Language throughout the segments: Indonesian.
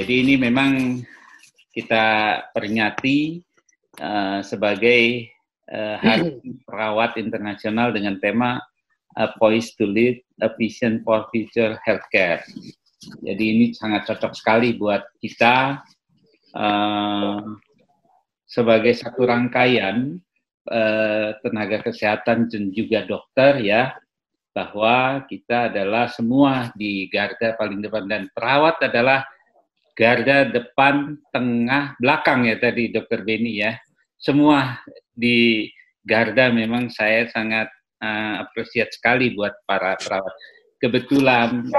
Jadi ini memang kita peringati sebagai Hari Perawat Internasional dengan tema Poised to Lead a Vision for Future Healthcare. Jadi ini sangat cocok sekali buat kita sebagai satu rangkaian tenaga kesehatan dan juga dokter ya, bahwa kita adalah semua di garda paling depan dan perawat adalah garda depan, tengah, belakang ya tadi Dokter Beni ya. Semua di garda memang saya sangat apresiat sekali buat para perawat. Kebetulan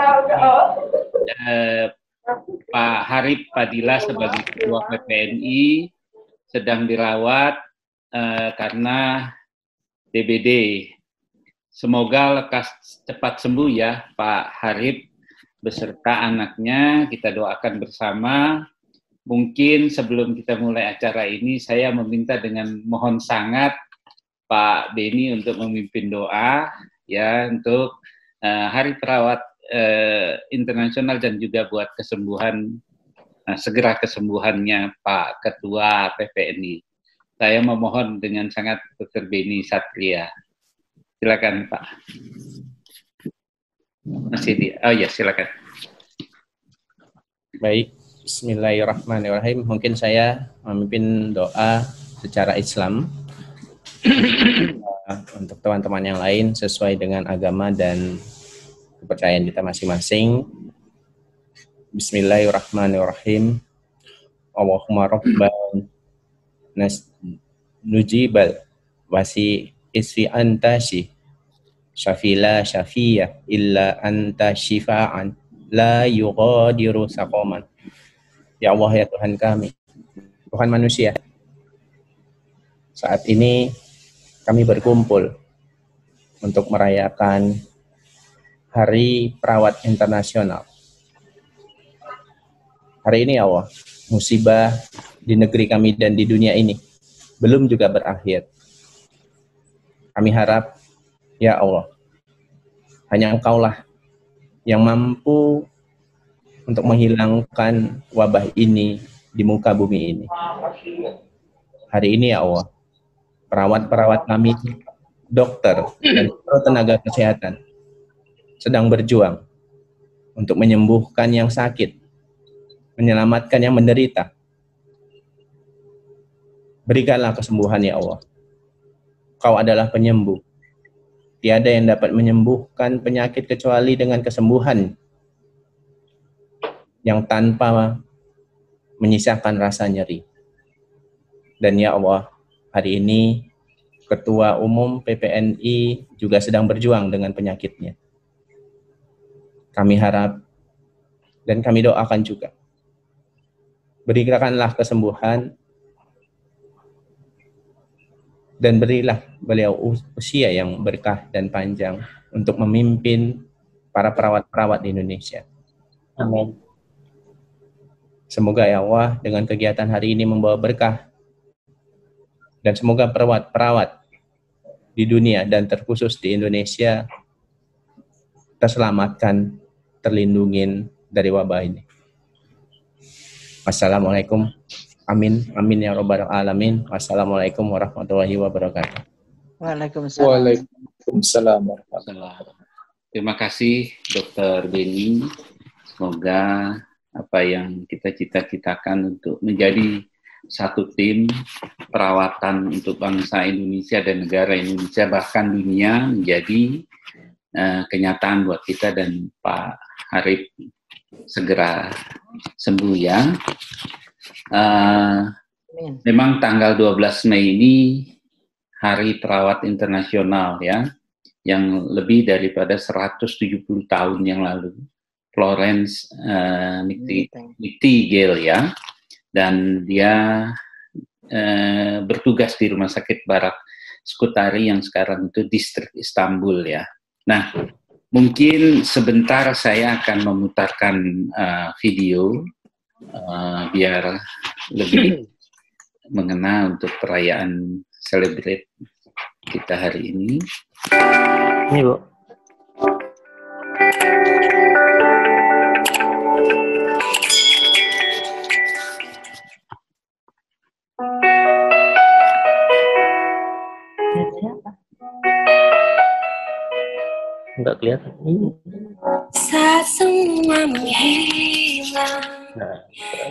Pak Harip Padilla sebagai Ketua PPNI sedang dirawat karena DBD. Semoga lekas cepat sembuh ya Pak Harip beserta anaknya, kita doakan bersama. Mungkin sebelum kita mulai acara ini, saya meminta dengan mohon sangat Pak Beni untuk memimpin doa ya untuk Hari Perawat Internasional dan juga buat kesembuhan, segera kesembuhannya Pak Ketua PPNI. Saya memohon dengan sangat Dr. Beni Satria. Silakan Pak. Masih di, oh ya silakan. Baik, Bismillahirrahmanirrahim. Mungkin saya memimpin doa secara Islam untuk teman-teman yang lain sesuai dengan agama dan kepercayaan kita masing-masing. Bismillahirrahmanirrahim. Allahumma rabban nujibal wasi isfi antashi syafila syafiyah illa anta syifa'an la yughadiru saqaman. Ya Allah ya Tuhan kami, Tuhan manusia, saat ini kami berkumpul untuk merayakan Hari Perawat Internasional. Hari ini ya Allah, musibah di negeri kami dan di dunia ini belum juga berakhir. Kami harap ya Allah, hanya Engkaulah yang mampu untuk menghilangkan wabah ini di muka bumi ini. Hari ini ya Allah, perawat-perawat kami, dokter, dan tenaga kesehatan sedang berjuang untuk menyembuhkan yang sakit, menyelamatkan yang menderita. Berikanlah kesembuhan ya Allah. Kau adalah penyembuh. Tiada yang dapat menyembuhkan penyakit kecuali dengan kesembuhan yang tanpa menyisakan rasa nyeri. Dan ya Allah, hari ini Ketua Umum PPNI juga sedang berjuang dengan penyakitnya. Kami harap dan kami doakan juga, berikanlah kesembuhan dan berilah beliau usia yang berkah dan panjang untuk memimpin para perawat-perawat di Indonesia. Amin. Semoga ya Allah dengan kegiatan hari ini membawa berkah dan semoga perawat-perawat di dunia dan terkhusus di Indonesia terselamatkan, terlindungin dari wabah ini. Wassalamualaikum. Amin. Amin ya rabbal alamin. Wassalamualaikum warahmatullahi wabarakatuh. Waalaikumsalam. Waalaikumsalam warahmatullahi wabarakatuh. Terima kasih Dr. Beni. Semoga apa yang kita cita-citakan untuk menjadi satu tim perawatan untuk bangsa Indonesia dan negara Indonesia bahkan dunia menjadi kenyataan buat kita dan Pak Harip segera sembuh ya. Memang tanggal 12 Mei ini Hari Perawat Internasional ya, yang lebih daripada 170 tahun yang lalu. Florence Nightingale ya, dan dia bertugas di Rumah Sakit Barak Skutari yang sekarang itu distrik Istanbul ya. Nah, mungkin sebentar saya akan memutarkan video biar lebih mengena untuk perayaan celebrate kita hari ini. Ini Bu. Siapa? Enggak kelihatan. Saat semua menghilang,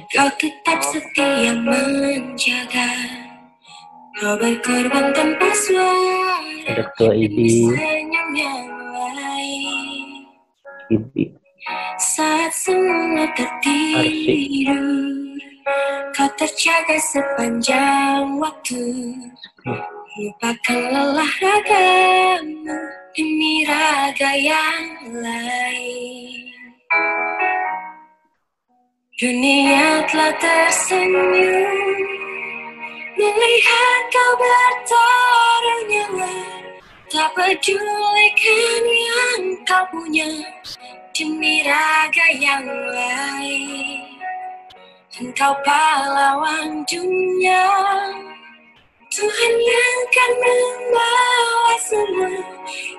kau tetap setia menjaga. Kau berkorban tanpa suara. Ada ketua IDI. Senyum yang lain. IDI. Saat semua tertidur, kau terjaga sepanjang waktu. Lupakan lelah ragamu demi raga yang lain. Dunia telah tersenyum melihat kau bertaruh nyawa. Tak pedulikan yang kau punya demi raga yang lain. Engkau pahlawan dunia, Tuhan yang akan membawa semua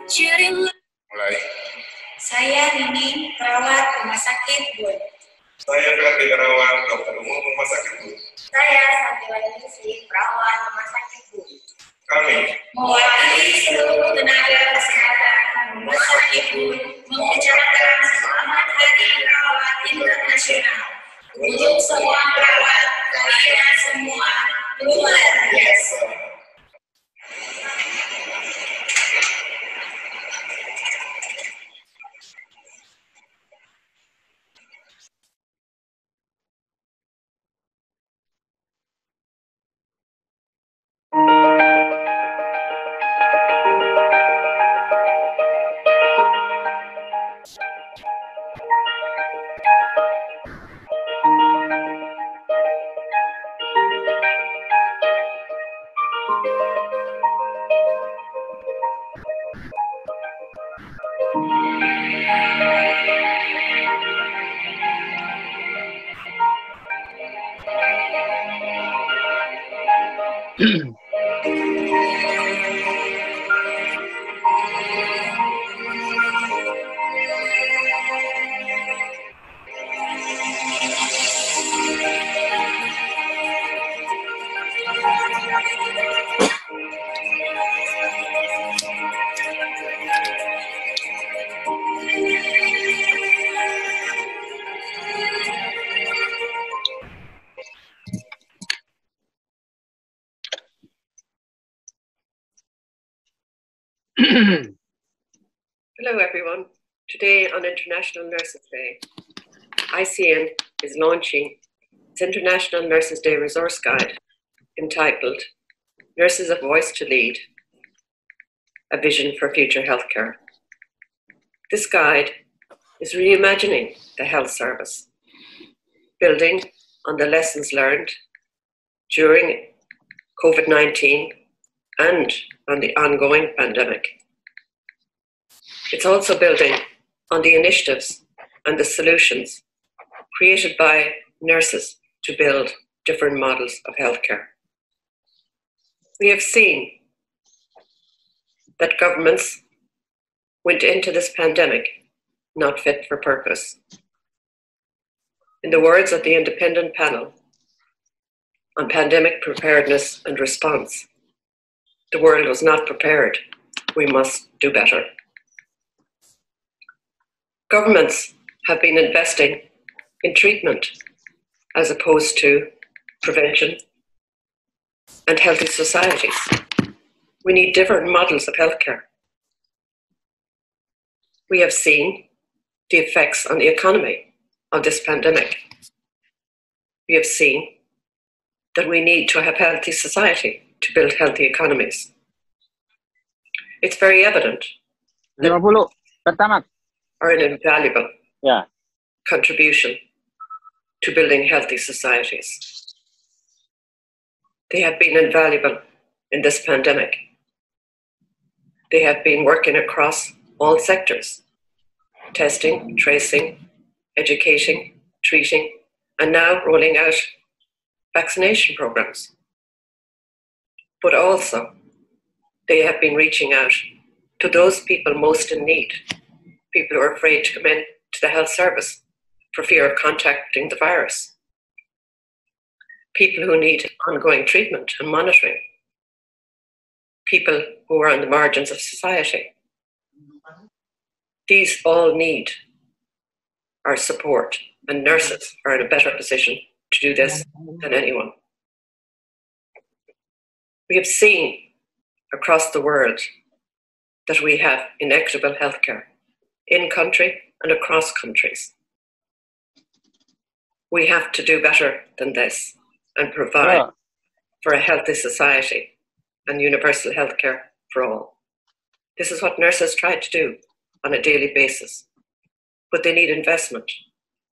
jadi. Mulai. Saya Rini, perawat rumah sakit Bun. Saya Ferdi Irawan, dokter umum rumah sakit Bun. Saya Santiwati Ningsih, perawat rumah sakit Bun. Kami mewakili seluruh tenaga kesehatan rumah sakit Bun mengucapkan selamat Hari Perawat Internasional untuk semua perawat. Kalian semua luar biasa. Hello everyone. Today on International Nurses Day, ICN is launching its International Nurses Day Resource Guide entitled Nurses a Voice to Lead, a Vision for Future Healthcare. This guide is reimagining the health service, building on the lessons learned during COVID-19 and on the ongoing pandemic. It's also building on the initiatives and the solutions created by nurses to build different models of healthcare. We have seen that governments went into this pandemic not fit for purpose. In the words of the independent panel on pandemic preparedness and response, the world was not prepared. We must do better. Governments have been investing in treatment as opposed to prevention and healthy societies. We need different models of healthcare. We have seen the effects on the economy of this pandemic. We have seen that we need to have healthy society to build healthy economies. It's very evident that 50 pertama are an invaluable ya. contribution to building healthy societies. They have been invaluable in this pandemic. They have been working across all sectors: testing, tracing, educating, treating, and now rolling out vaccination programs. But also, they have been reaching out to those people most in need, people who are afraid to come in to the health service for fear of contracting the virus, people who need ongoing treatment and monitoring. people who are on the margins of society. These all need our support, and nurses are in a better position to do this than anyone. We have seen across the world that we have inequitable healthcare in country and across countries. We have to do better than this and provide for a healthy society and universal healthcare for all. This is what nurses try to do on a daily basis, but they need investment,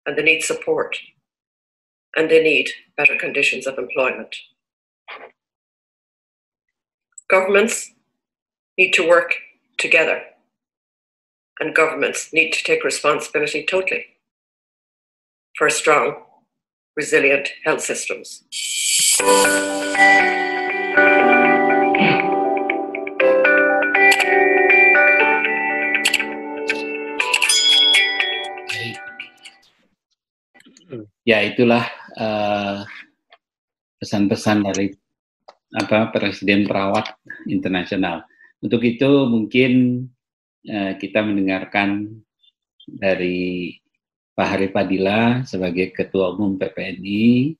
and they need support, and they need better conditions of employment. Governments need to work together, and governments need to take responsibility totally for strong, resilient health systems. Ya, itulah pesan-pesan dari Presiden Perawat Internasional. Untuk itu mungkin kita mendengarkan dari Pak Harip Padilla sebagai Ketua Umum PPNI.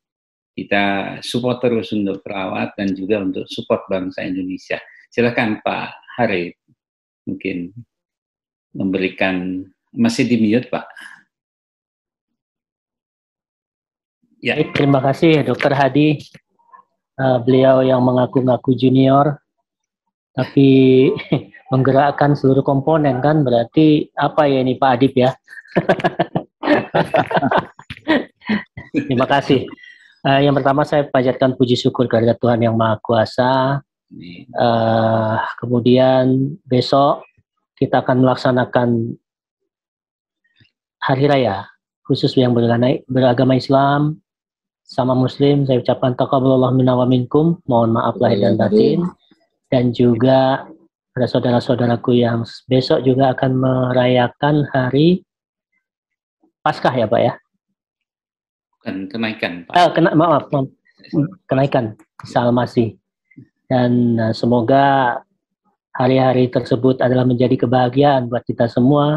Kita support terus untuk perawat dan juga untuk support bangsa Indonesia. Silakan Pak Harip, mungkin memberikan, masih di mute Pak. Ya. Terima kasih Dr. Hadi. Beliau yang mengaku-ngaku junior, tapi menggerakkan seluruh komponen, kan berarti apa ya ini Pak Adib ya? Terima kasih. Yang pertama saya panjatkan puji syukur kepada Tuhan Yang Maha Kuasa. Kemudian besok kita akan melaksanakan hari raya khusus yang beragama Islam sama Muslim. Saya ucapkan taqabbalallahu minna wa minkum, mohon maaf lahir dan batin. Dan juga pada saudara-saudaraku yang besok juga akan merayakan hari Paskah ya Pak ya? Kenaikan Pak. Kenaikan Isa Al-Masih. Dan semoga hari-hari tersebut adalah menjadi kebahagiaan buat kita semua,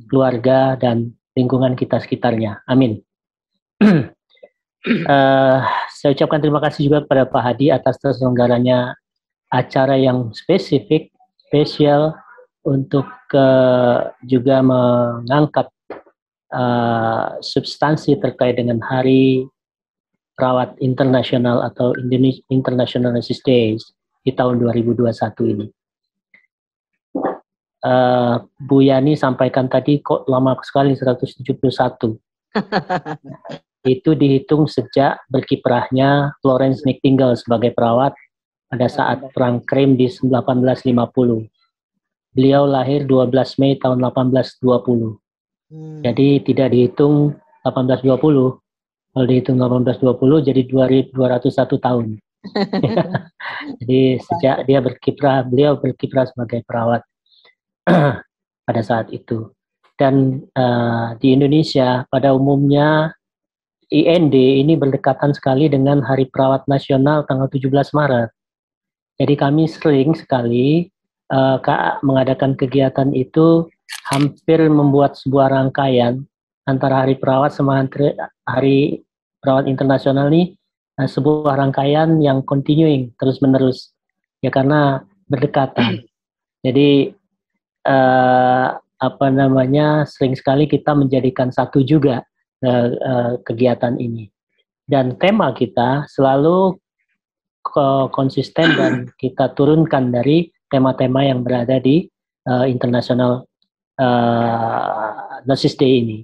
keluarga dan lingkungan kita sekitarnya. Amin. Saya ucapkan terima kasih juga kepada Pak Hadi atas terselenggaranya acara yang spesial untuk juga mengangkat substansi terkait dengan Hari Perawat Internasional atau International Nurses Days di tahun 2021 ini. Bu Yani sampaikan tadi kok lama sekali 171. Itu dihitung sejak berkiprahnya Florence Nightingale sebagai perawat pada saat Perang Krim di 1850. Beliau lahir 12 Mei tahun 1820. Jadi tidak dihitung 1820. Kalau dihitung 1820 jadi 201 tahun. Jadi sejak beliau berkiprah sebagai perawat pada saat itu. Dan di Indonesia pada umumnya IND ini berdekatan sekali dengan Hari Perawat Nasional tanggal 17 Maret. Jadi kami sering sekali mengadakan kegiatan itu hampir membuat sebuah rangkaian antara Hari Perawat sama Hari Perawat Internasional ini, sebuah rangkaian yang continuing terus-menerus. Ya karena berdekatan. Jadi sering sekali kita menjadikan satu juga kegiatan ini. Dan tema kita selalu konsisten dan kita turunkan dari tema-tema yang berada di International Nurses Day ini.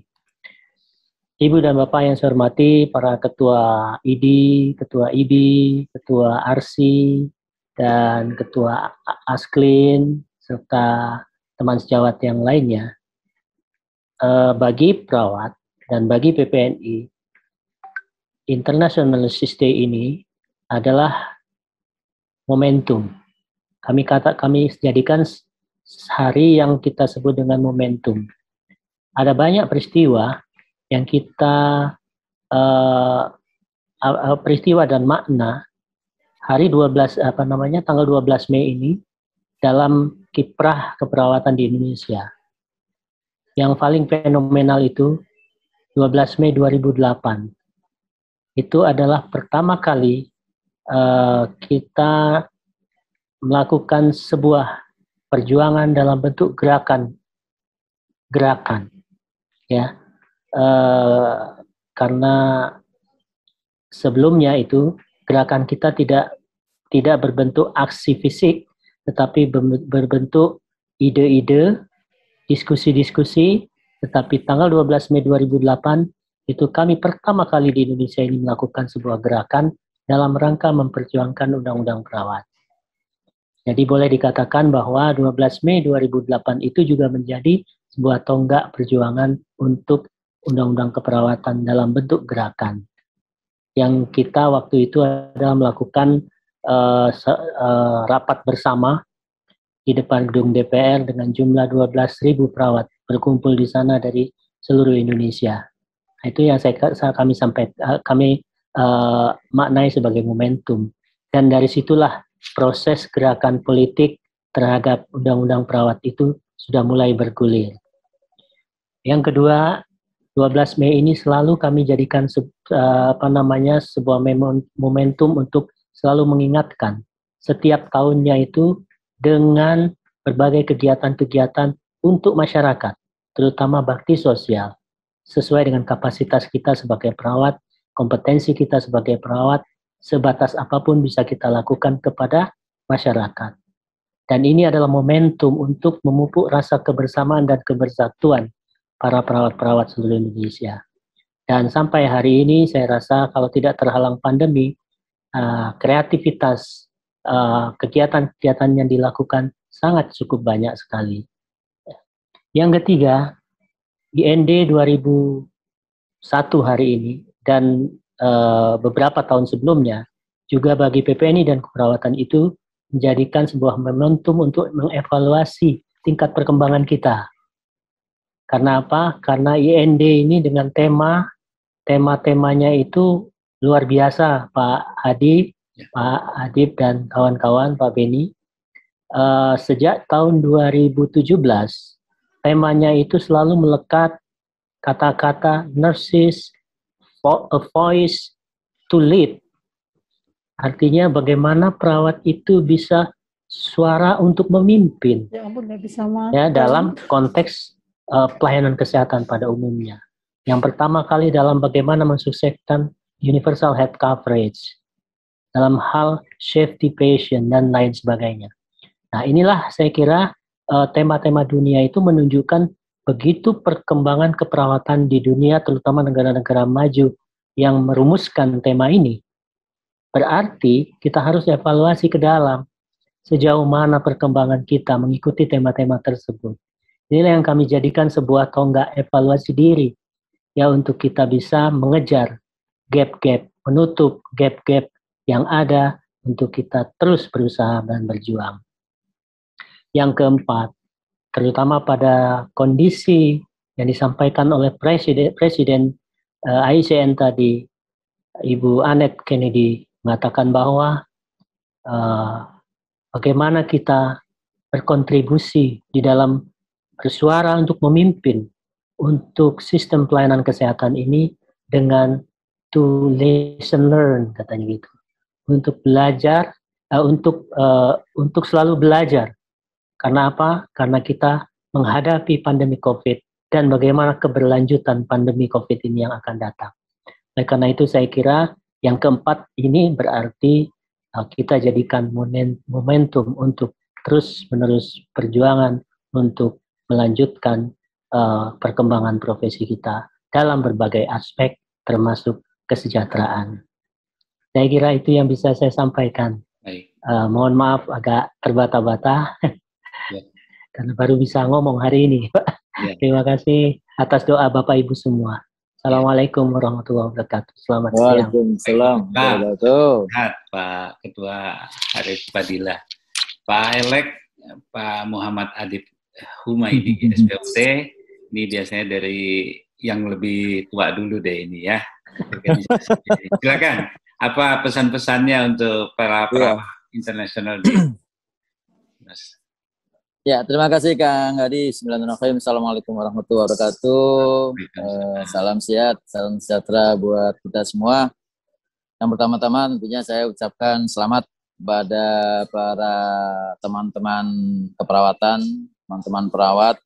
Ibu dan Bapak yang saya hormati, para ketua ID, ketua IB, ketua RC, dan ketua ASKLIN, serta teman sejawat yang lainnya, bagi perawat dan bagi PPNI, International Nurses Day ini adalah momentum. Kami jadikan hari yang kita sebut dengan momentum. Ada banyak peristiwa yang peristiwa dan makna hari 12 tanggal 12 Mei ini dalam kiprah keperawatan di Indonesia. Yang paling fenomenal itu 12 Mei 2008. Itu adalah pertama kali kita melakukan sebuah perjuangan dalam bentuk gerakan, ya, karena sebelumnya itu gerakan kita tidak berbentuk aksi fisik, tetapi berbentuk ide-ide, diskusi-diskusi. Tetapi tanggal 12 Mei 2008 itu kami pertama kali di Indonesia ini melakukan sebuah gerakan dalam rangka memperjuangkan Undang-Undang Perawat. Jadi boleh dikatakan bahwa 12 Mei 2008 itu juga menjadi sebuah tonggak perjuangan untuk Undang-Undang Keperawatan dalam bentuk gerakan. Yang kita waktu itu adalah melakukan rapat bersama di depan gedung DPR dengan jumlah 12.000 perawat berkumpul di sana dari seluruh Indonesia. Itu yang kami maknai sebagai momentum. Dan dari situlah proses gerakan politik terhadap Undang-Undang Perawat itu sudah mulai bergulir. Yang kedua, 12 Mei ini selalu kami jadikan sebuah momentum untuk selalu mengingatkan setiap tahunnya itu dengan berbagai kegiatan-kegiatan untuk masyarakat, terutama bakti sosial, sesuai dengan kapasitas kita sebagai perawat, kompetensi kita sebagai perawat, sebatas apapun bisa kita lakukan kepada masyarakat. Dan ini adalah momentum untuk memupuk rasa kebersamaan dan kebersatuan para perawat-perawat seluruh Indonesia. Dan sampai hari ini saya rasa kalau tidak terhalang pandemi, kreativitas kegiatan-kegiatan yang dilakukan sangat cukup banyak sekali. Yang ketiga, IND 2001 hari ini dan beberapa tahun sebelumnya juga bagi PPNI dan keperawatan itu menjadikan sebuah momentum untuk mengevaluasi tingkat perkembangan kita. Karena apa? Karena IND ini dengan tema-temanya itu luar biasa, Pak Hadi, Pak Adib dan kawan-kawan, Pak Beni. Sejak tahun 2017, temanya itu selalu melekat kata-kata nurses, a voice to lead. Artinya bagaimana perawat itu bisa suara untuk memimpin. Ya ampun, nggak bisa makan. Ya, dalam konteks pelayanan kesehatan pada umumnya. Yang pertama kali dalam bagaimana mensukseskan universal health coverage, dalam hal safety patient dan lain sebagainya. Nah, inilah saya kira tema-tema dunia itu menunjukkan begitu perkembangan keperawatan di dunia, terutama negara-negara maju yang merumuskan tema ini. Berarti kita harus evaluasi ke dalam sejauh mana perkembangan kita mengikuti tema-tema tersebut. Inilah yang kami jadikan sebuah tonggak evaluasi diri, ya, untuk kita bisa mengejar gap-gap, menutup gap-gap yang ada untuk kita terus berusaha dan berjuang. Yang keempat, terutama pada kondisi yang disampaikan oleh Presiden ICN tadi, Ibu Annette Kennedy mengatakan bahwa bagaimana kita berkontribusi di dalam bersuara untuk memimpin untuk sistem pelayanan kesehatan ini dengan to listen learn, katanya gitu. Untuk belajar, untuk selalu belajar. Karena apa? Karena kita menghadapi pandemi COVID dan bagaimana keberlanjutan pandemi COVID ini yang akan datang. Oleh karena itu saya kira yang keempat ini berarti kita jadikan momentum untuk terus-menerus perjuangan untuk melanjutkan perkembangan profesi kita dalam berbagai aspek termasuk kesejahteraan. Saya kira itu yang bisa saya sampaikan. Mohon maaf agak terbata-bata ya, karena baru bisa ngomong hari ini, Pak. Ya. Terima kasih atas doa Bapak Ibu semua. Assalamualaikum warahmatullahi wabarakatuh. Selamat siang. Waalaikumsalam. Pak Ketua Harif Fadilah, Pak Elek, Pak Muhammad Adib Humaydi SPOT. Ini biasanya dari yang lebih tua dulu deh ini ya. Silakan. Apa pesan-pesannya untuk para perawat internasional di Mas? Ya, terima kasih Kang Hadi. Bismillahirrahmanirrahim. Assalamualaikum warahmatullahi wabarakatuh. Salam sehat, salam sejahtera buat kita semua. Yang pertama-tama tentunya saya ucapkan selamat kepada para teman-teman keperawatan, teman-teman perawat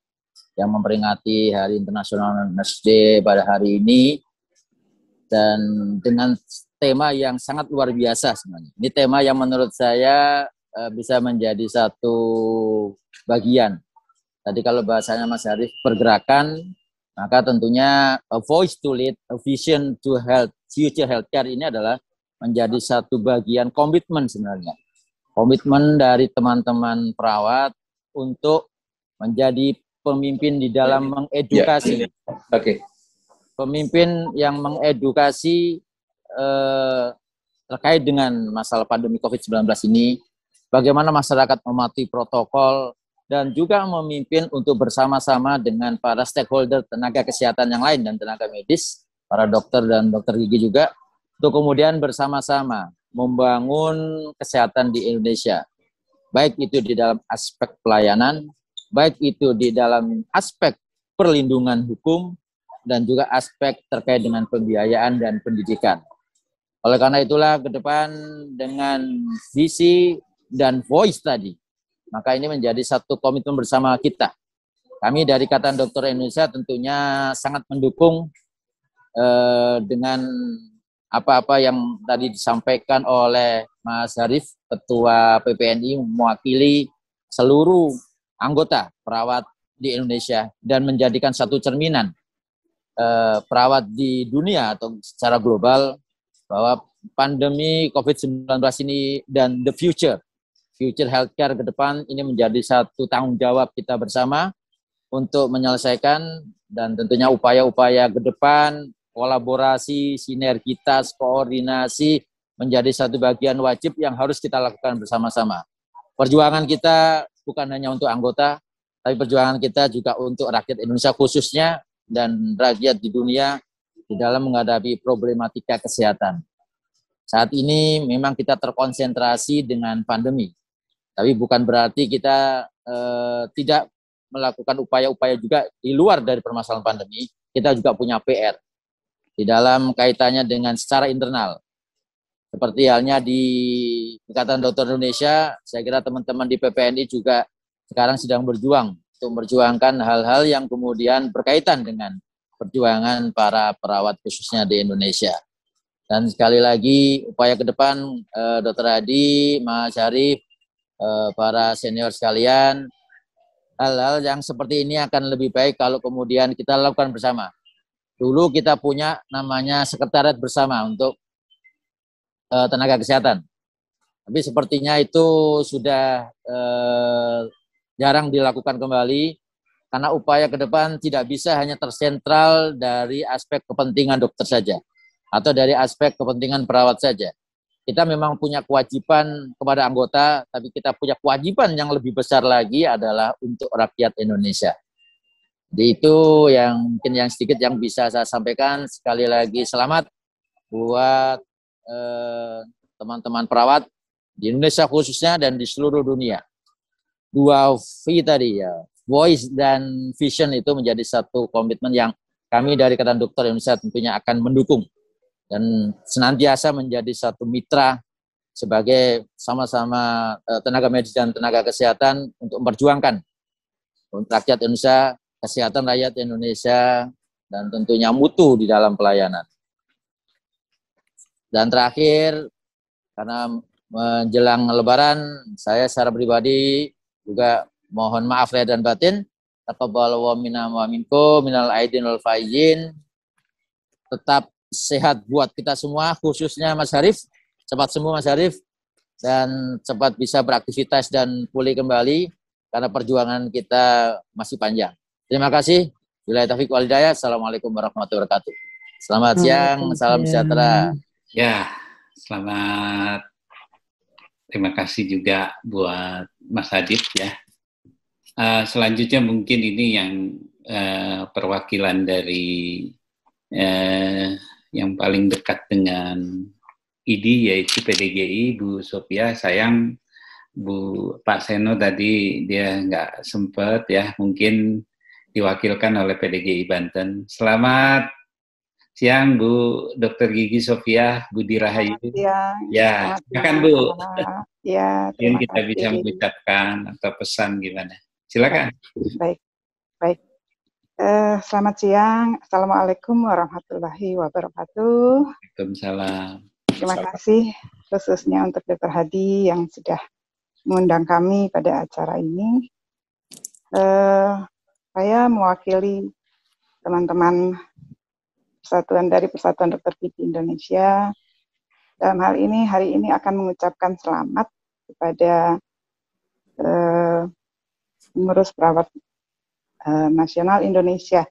yang memperingati Hari International Nurse Day pada hari ini. Dan dengan tema yang sangat luar biasa sebenarnya. Ini tema yang menurut saya bisa menjadi satu bagian. Tadi kalau bahasanya Mas Arif, pergerakan, maka tentunya a voice to lead, a vision to health, future healthcare ini adalah menjadi satu bagian komitmen sebenarnya. Komitmen dari teman-teman perawat untuk menjadi pemimpin di dalam mengedukasi. Oke. Pemimpin yang mengedukasi terkait dengan masalah pandemi COVID-19 ini, bagaimana masyarakat mematuhi protokol, dan juga memimpin untuk bersama-sama dengan para stakeholder tenaga kesehatan yang lain dan tenaga medis, para dokter dan dokter gigi juga, untuk kemudian bersama-sama membangun kesehatan di Indonesia. Baik itu di dalam aspek pelayanan, baik itu di dalam aspek perlindungan hukum, dan juga aspek terkait dengan pembiayaan dan pendidikan. Oleh karena itulah ke depan dengan visi dan voice tadi, maka ini menjadi satu komitmen bersama kita. Kami dari Ikatan Dokter Indonesia tentunya sangat mendukung dengan apa-apa yang tadi disampaikan oleh Mas Harif, Ketua PPNI, mewakili seluruh anggota perawat di Indonesia dan menjadikan satu cerminan perawat di dunia atau secara global bahwa pandemi COVID-19 ini dan the future healthcare ke depan ini menjadi satu tanggung jawab kita bersama untuk menyelesaikan, dan tentunya upaya-upaya ke depan, kolaborasi, sinergitas, koordinasi menjadi satu bagian wajib yang harus kita lakukan bersama-sama. Perjuangan kita bukan hanya untuk anggota, tapi perjuangan kita juga untuk rakyat Indonesia khususnya dan rakyat di dunia di dalam menghadapi problematika kesehatan. Saat ini memang kita terkonsentrasi dengan pandemi, tapi bukan berarti kita tidak melakukan upaya-upaya juga di luar dari permasalahan pandemi. Kita juga punya PR di dalam kaitannya dengan secara internal. Seperti halnya di Ikatan Dokter Indonesia, saya kira teman-teman di PPNI juga sekarang sedang berjuang untuk memperjuangkan hal-hal yang kemudian berkaitan dengan perjuangan para perawat khususnya di Indonesia. Dan sekali lagi upaya ke depan Dr. Hadi, Mas Syarif, para senior sekalian, hal-hal yang seperti ini akan lebih baik kalau kemudian kita lakukan bersama. Dulu kita punya namanya sekretariat bersama untuk tenaga kesehatan. Tapi sepertinya itu sudah jarang dilakukan kembali, karena upaya ke depan tidak bisa hanya tersentral dari aspek kepentingan dokter saja, atau dari aspek kepentingan perawat saja. Kita memang punya kewajiban kepada anggota, tapi kita punya kewajiban yang lebih besar lagi adalah untuk rakyat Indonesia. Jadi itu yang mungkin yang sedikit yang bisa saya sampaikan. Sekali lagi selamat buat teman-teman perawat di Indonesia khususnya dan di seluruh dunia. Dua V tadi ya, voice dan vision itu menjadi satu komitmen yang kami dari Ikatan Dokter Indonesia tentunya akan mendukung dan senantiasa menjadi satu mitra sebagai sama-sama tenaga medis dan tenaga kesehatan untuk memperjuangkan untuk rakyat Indonesia, kesehatan rakyat Indonesia, dan tentunya mutu di dalam pelayanan. Dan terakhir, karena menjelang Lebaran, saya secara pribadi juga mohon maaf lahir dan batin. Taqabbalallahu minna wa minkum minal aidin wal faizin. Tetap sehat buat kita semua, khususnya Mas Harif. Cepat sembuh Mas Harif dan cepat bisa beraktivitas dan pulih kembali karena perjuangan kita masih panjang. Terima kasih. Billahi taufiq wal hidayah. Assalamualaikum warahmatullahi wabarakatuh. Selamat siang, salam sejahtera. Ya, selamat. Terima kasih juga buat Mas Adit ya. Selanjutnya mungkin ini yang perwakilan dari yang paling dekat dengan ID yaitu PDGI Bu Sophia. Sayang Pak Seno tadi dia nggak sempat ya, mungkin diwakilkan oleh PDGI Banten. Selamat siang Bu Dr. Gigi Sophia Budi Rahayu. Ya, silakan Bu. Ya, Mungkin terima kita bisa kasih. mengucapkan atau pesan gimana? Silakan. Baik. Selamat siang. Assalamualaikum warahmatullahi wabarakatuh. Waalaikumsalam. Terima kasih khususnya untuk Dr. Hadi yang sudah mengundang kami pada acara ini. Saya mewakili teman-teman Persatuan Dokter Gigi Indonesia. Dalam hal ini, hari ini akan mengucapkan selamat kepada pengurus perawat nasional Indonesia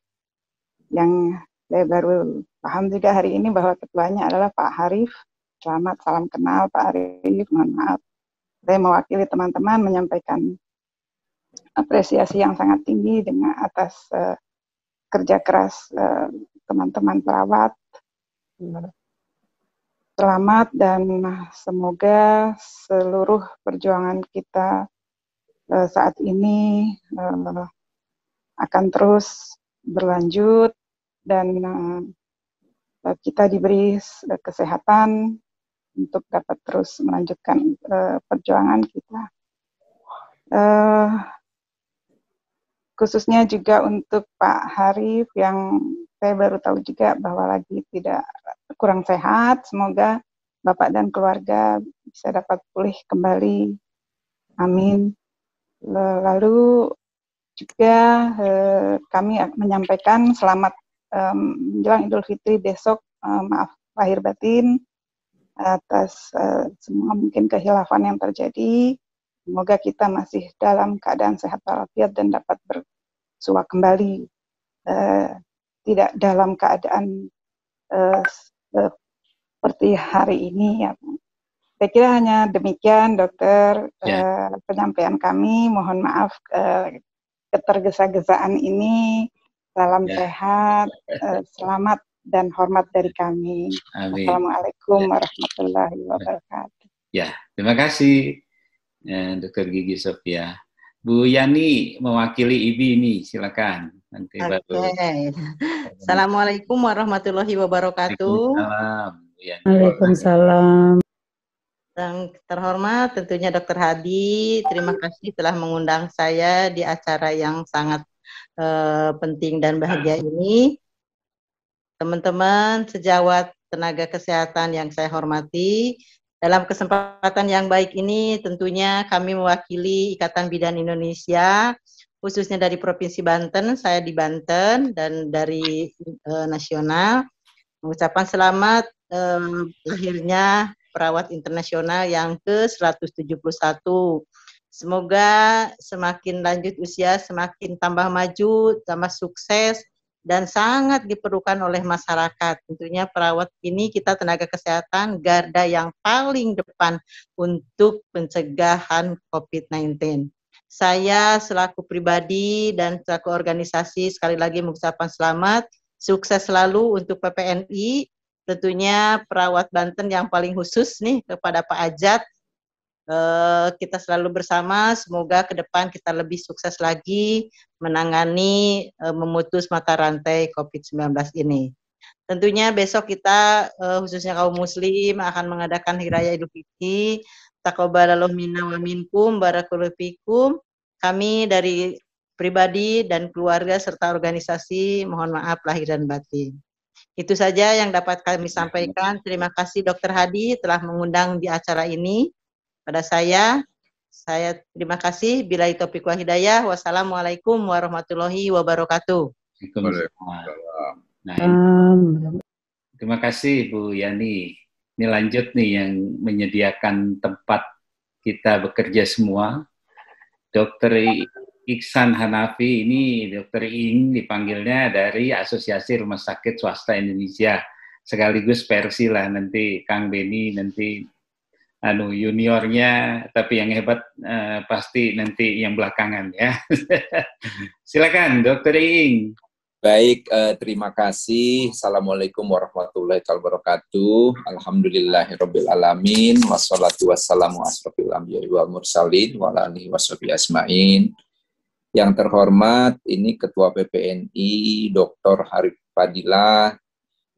yang saya baru paham juga hari ini bahwa ketuanya adalah Pak Harif. Selamat, salam kenal Pak Harif, mohon maaf. Saya mewakili teman-teman menyampaikan apresiasi yang sangat tinggi dengan atas kerja keras teman-teman perawat. Selamat dan semoga seluruh perjuangan kita saat ini akan terus berlanjut dan kita diberi kesehatan untuk dapat terus melanjutkan perjuangan kita. Khususnya juga untuk Pak Harif yang saya baru tahu juga bahwa lagi tidak kurang sehat. Semoga Bapak dan keluarga bisa dapat pulih kembali. Amin. Lalu juga kami menyampaikan selamat menjelang Idul Fitri besok, maaf lahir batin atas semua mungkin kehilafan yang terjadi. Semoga kita masih dalam keadaan sehat walafiat dan dapat bersua kembali, tidak dalam keadaan seperti hari ini ya. Saya kira hanya demikian dokter penyampaian kami. Mohon maaf ketergesa-gesaan ini. Salam sehat, selamat dan hormat dari kami. Amin. Assalamualaikum warahmatullahi wabarakatuh. Ya, terima kasih Dr. Gigi Sophia. Bu Yani mewakili IBI ini, silakan. Nanti baru. Assalamualaikum warahmatullahi wabarakatuh. Waalaikumsalam. Yang terhormat tentunya Dr. Hadi, terima kasih telah mengundang saya di acara yang sangat penting dan bahagia ini. Teman-teman sejawat tenaga kesehatan yang saya hormati, dalam kesempatan yang baik ini tentunya kami mewakili Ikatan Bidan Indonesia, khususnya dari Provinsi Banten, saya di Banten, dan dari nasional, mengucapkan selamat lahirnya perawat internasional yang ke-171. Semoga semakin lanjut usia, semakin tambah maju, tambah sukses, dan sangat diperlukan oleh masyarakat. Tentunya perawat ini kita tenaga kesehatan garda yang paling depan untuk pencegahan COVID-19. Saya selaku pribadi dan selaku organisasi sekali lagi mengucapkan selamat, sukses selalu untuk PPNI, tentunya perawat Banten yang paling khusus nih kepada Pak Ajat. Kita selalu bersama, semoga ke depan kita lebih sukses lagi menangani memutus mata rantai COVID-19 ini. Tentunya besok kita khususnya kaum muslim akan mengadakan Hari Raya Idul Fitri. Taqabbalallahu minna wa minkum, barakallahu fikum. Kami dari pribadi dan keluarga serta organisasi mohon maaf lahir dan batin. Itu saja yang dapat kami sampaikan. Terima kasih Dr. Hadi telah mengundang di acara ini. Pada saya terima kasih. Billahi taufiq wal hidayah. Wassalamualaikum warahmatullahi wabarakatuh. Nah, terima kasih Bu Yani. Ini lanjut nih yang menyediakan tempat kita bekerja semua. Dr. Iksan Hanafi ini Dr. Ing dipanggilnya dari Asosiasi Rumah Sakit Swasta Indonesia. Sekaligus versi lah nanti Kang Beni nanti juniornya, tapi yang hebat pasti nanti yang belakangan ya. Silakan Dr. Ing. Baik, terima kasih. Assalamualaikum warahmatullahi wabarakatuh. Alhamdulillahirrabbilalamin. Wassalatu wassalamu asrofil anbiya'i wal mursalin wa ala alihi washabihi asma'in. Yang terhormat, ini Ketua PPNI, Dr. Harif Fadilah.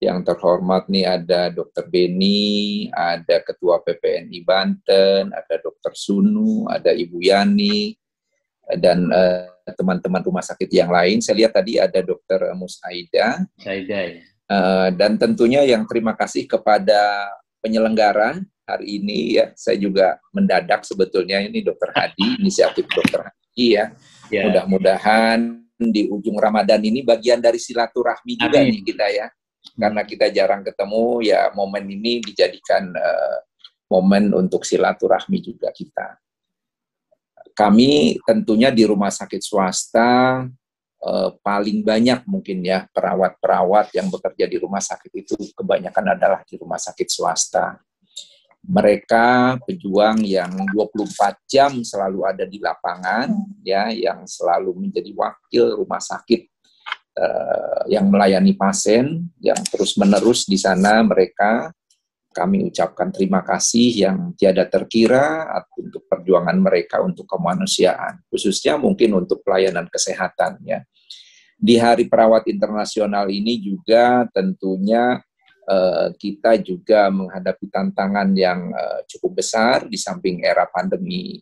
Yang terhormat nih ada Dr. Beni, ada Ketua PPNI Banten, ada Dr. Sunu, ada Ibu Yani, dan teman-teman rumah sakit yang lain. Saya lihat tadi ada Dr. Musaida. Ya. Dan tentunya yang terima kasih kepada penyelenggara hari ini ya. Saya juga mendadak sebetulnya ini Dr. Hadi, inisiatif Dr. Hadi ya. Mudah-mudahan di ujung Ramadan ini bagian dari silaturahmi juga nih kita ya. Karena kita jarang ketemu ya, momen ini dijadikan momen untuk silaturahmi juga kita. Kami tentunya di rumah sakit swasta paling banyak mungkin ya perawat-perawat yang bekerja di rumah sakit itu kebanyakan adalah di rumah sakit swasta. Mereka pejuang yang 24 jam selalu ada di lapangan ya, yang selalu menjadi wakil rumah sakit yang melayani pasien, yang terus-menerus di sana mereka. Kami ucapkan terima kasih yang tiada terkira untuk perjuangan mereka untuk kemanusiaan, khususnya mungkin untuk pelayanan kesehatan ya. Di Hari Perawat Internasional ini juga tentunya kita juga menghadapi tantangan yang cukup besar di samping era pandemi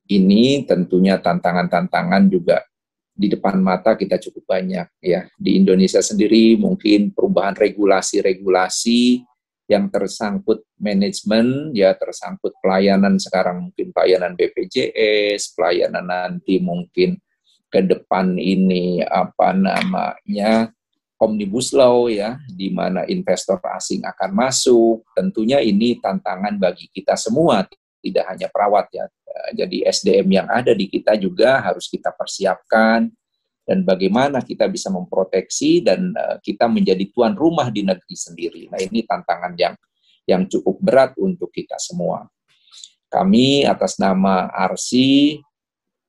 ini. Tentunya tantangan-tantangan juga di depan mata kita cukup banyak ya. Di Indonesia sendiri mungkin perubahan regulasi-regulasi yang tersangkut manajemen, ya tersangkut pelayanan sekarang mungkin pelayanan BPJS, pelayanan nanti mungkin ke depan ini apa namanya Omnibus Law ya, di mana investor asing akan masuk. Tentunya ini tantangan bagi kita semua, tidak hanya perawat ya. Jadi SDM yang ada di kita juga harus kita persiapkan, dan bagaimana kita bisa memproteksi dan kita menjadi tuan rumah di negeri sendiri. Nah, ini tantangan yang cukup berat untuk kita semua. Kami atas nama ARSI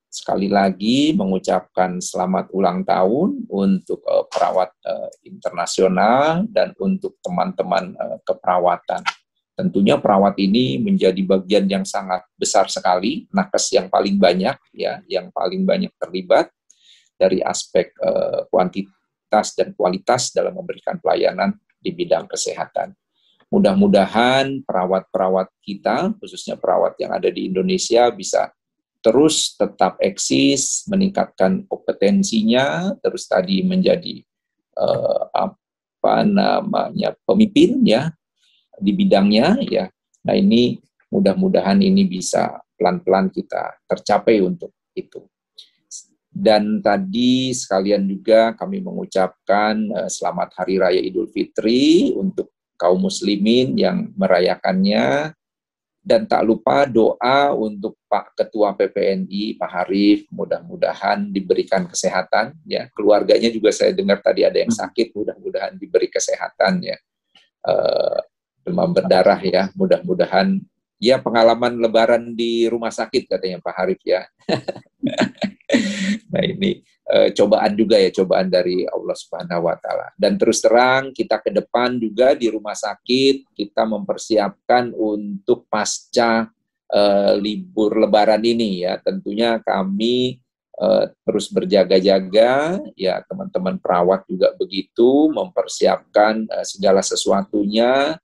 sekali lagi mengucapkan selamat ulang tahun untuk perawat internasional dan untuk teman-teman keperawatan. Tentunya perawat ini menjadi bagian yang sangat besar sekali, nakes yang paling banyak ya, yang paling banyak terlibat dari aspek kuantitas dan kualitas dalam memberikan pelayanan di bidang kesehatan. Mudah-mudahan perawat-perawat kita, khususnya perawat yang ada di Indonesia, bisa terus tetap eksis, meningkatkan kompetensinya, terus tadi menjadi pemimpin ya di bidangnya ya. Nah, ini mudah-mudahan ini bisa pelan-pelan kita tercapai untuk itu. Dan tadi sekalian juga kami mengucapkan selamat Hari Raya Idul Fitri untuk kaum muslimin yang merayakannya. Dan tak lupa doa untuk Pak Ketua PPNI, Pak Harif, mudah-mudahan diberikan kesehatan. Ya, keluarganya juga saya dengar tadi ada yang sakit, mudah-mudahan diberi kesehatan ya. Demam berdarah ya, mudah-mudahan ya pengalaman lebaran di rumah sakit katanya Pak Harif ya. Nah, ini cobaan juga ya, cobaan dari Allah Subhanahu wa Ta'ala. Dan terus terang kita ke depan juga di rumah sakit kita mempersiapkan untuk pasca libur lebaran ini ya. Tentunya kami terus berjaga-jaga ya, teman-teman perawat juga begitu, mempersiapkan segala sesuatunya.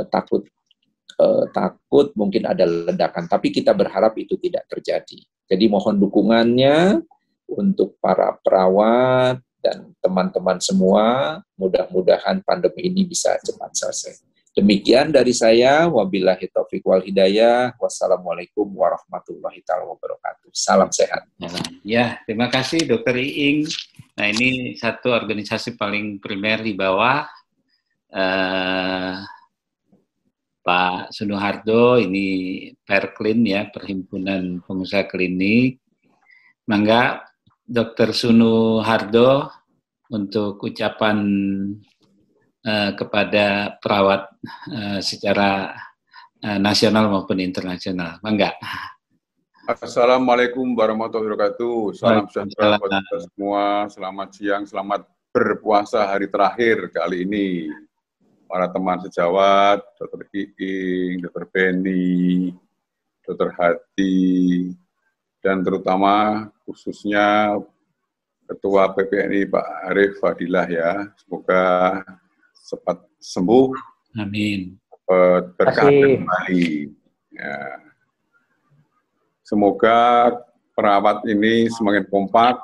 Takut mungkin ada ledakan, tapi kita berharap itu tidak terjadi. Jadi mohon dukungannya untuk para perawat dan teman-teman semua, mudah-mudahan pandemi ini bisa cepat selesai. Demikian dari saya, wabillahi taufiq wal hidayah, wassalamualaikum warahmatullahi wabarakatuh. Salam sehat. Ya, terima kasih Dr. Iing. Nah, ini satu organisasi paling primer di bawah, Pak Sunuhardo, ini Perklin ya, Perhimpunan Pengusaha Klinik. Mangga Dr. Sunuhardo untuk ucapan kepada perawat secara nasional maupun internasional. Mangga. Assalamualaikum warahmatullahi wabarakatuh. Salam sejahtera buat kita semua. Selamat siang, selamat berpuasa hari terakhir kali ini. Para teman sejawat, Dr. Iing, Dr. Benny, Dr. Hadi, dan terutama khususnya Ketua PPNI Pak Arif Fadilah ya. Semoga cepat sembuh. Amin. Berkah kembali. Ya. Semoga perawat ini semakin kompak.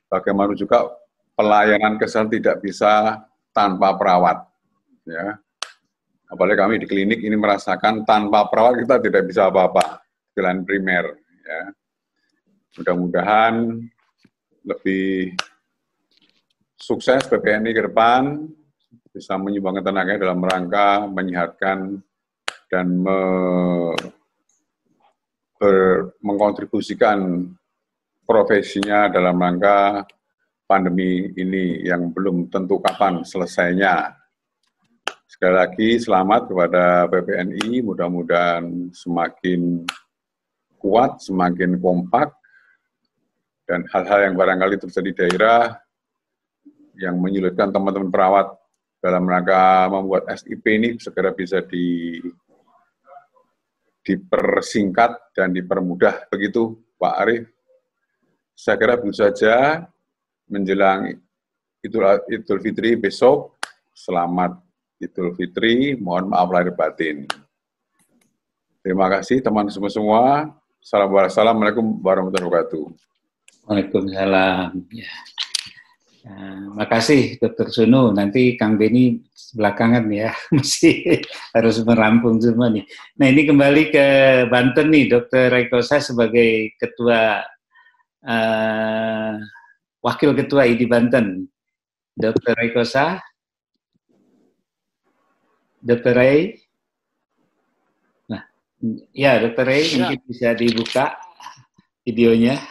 Bagaimana juga pelayanan kesehatan tidak bisa tanpa perawat. Ya. Apalagi kami di klinik ini merasakan tanpa perawat kita tidak bisa apa-apa. Pelayanan primer. Ya. Mudah-mudahan lebih sukses PPNI ke depan, bisa menyumbangkan tenaga dalam rangka menyehatkan dan mengkontribusikan profesinya dalam rangka pandemi ini yang belum tentu kapan selesainya. Sekali lagi selamat kepada PPNI, mudah-mudahan semakin kuat, semakin kompak, dan hal-hal yang barangkali terjadi di daerah yang menyulitkan teman-teman perawat dalam rangka membuat SIP ini segera bisa dipersingkat dan dipermudah. Begitu Pak Arif. Saya kira begitu saja menjelang Idul Fitri besok. Selamat Idul Fitri, mohon maaf lahir batin. Terima kasih teman semua. Assalamualaikum warahmatullahi wabarakatuh. Waalaikumsalam. Ya. Makasih Dr. Sunu. Nanti Kang Beni belakangan ya, masih harus merampung semua nih. Nah ini kembali ke Banten nih, Dr. Rekosa sebagai ketua wakil ketua ID Banten. Dr. Rekosa, Dr. Ray. Nah, ya Dr. Ray ya. Mungkin bisa dibuka videonya.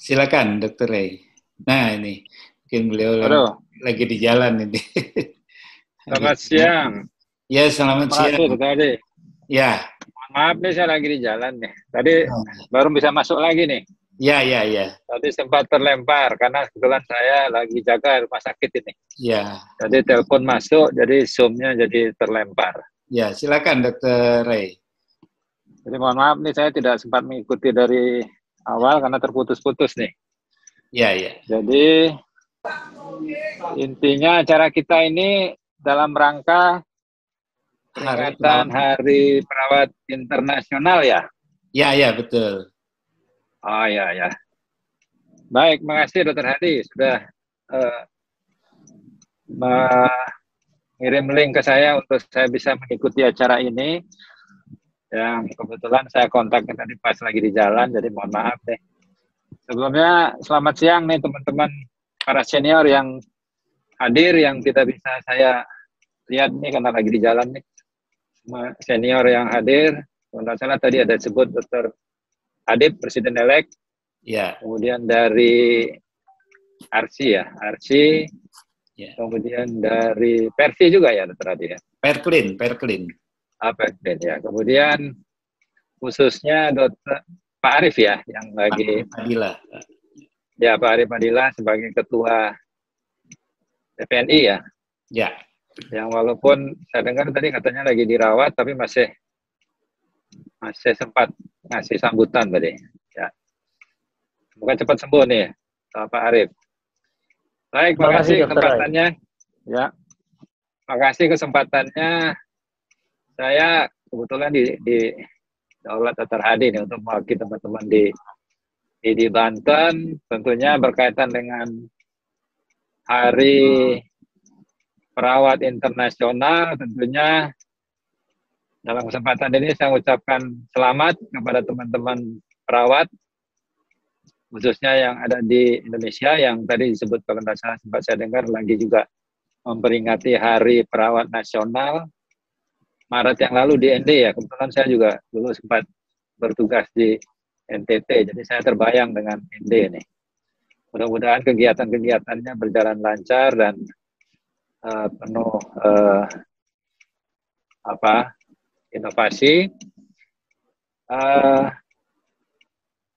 Silakan Dr. Ray. Nah ini mungkin beliau lagi di jalan ini. Selamat siang. Ya selamat siang. Tadi. Ya. Maaf nih saya lagi di jalan nih. Tadi baru bisa masuk lagi nih. Ya. Tadi sempat terlempar karena kebetulan saya lagi jaga rumah sakit ini. Ya. Jadi telepon masuk, jadi Zoom-nya jadi terlempar. Ya silakan Dr. Ray. Jadi mohon maaf nih saya tidak sempat mengikuti dari awal karena terputus-putus nih. Ya. Jadi intinya acara kita ini dalam rangka peringatan Hari Perawat Internasional ya? Ya betul. Oh ya. Baik, makasih Dr. Hadi sudah mengirim link ke saya untuk saya bisa mengikuti acara ini. Yang kebetulan saya kontaknya tadi pas lagi di jalan, jadi mohon maaf deh. Sebelumnya selamat siang nih teman-teman para senior yang hadir, yang tidak bisa saya lihat nih karena lagi di jalan nih. Senior yang hadir, kalau salah tadi ada sebut Dr. Adib, Presiden-elek. Ya. Kemudian dari Arsi ya, Arsi. Ya. Kemudian dari Persi juga ya Dr. Adib ya. Perklin. Ya. Kemudian khususnya Pak Arif ya yang lagi Fadilah. Ya Pak Arif Fadilah sebagai ketua PPNI ya. Ya. Yang walaupun saya dengar tadi katanya lagi dirawat tapi masih sempat ngasih sambutan tadi. Ya. Semoga cepat sembuh nih Pak Arif. Baik, terima kasih kesempatannya. Ya. Makasih kesempatannya. Saya kebetulan di Daulat Dr. Hadi nih untuk mewakili teman-teman di Banten, tentunya berkaitan dengan Hari Perawat Internasional. Tentunya dalam kesempatan ini saya ucapkan selamat kepada teman-teman perawat, khususnya yang ada di Indonesia, yang tadi disebut kalau tidak salah sempat saya dengar lagi juga memperingati Hari Perawat Nasional. Maret yang lalu di ND ya, kebetulan saya juga dulu sempat bertugas di NTT, jadi saya terbayang dengan ND ini. Mudah-mudahan kegiatan-kegiatannya berjalan lancar dan penuh inovasi.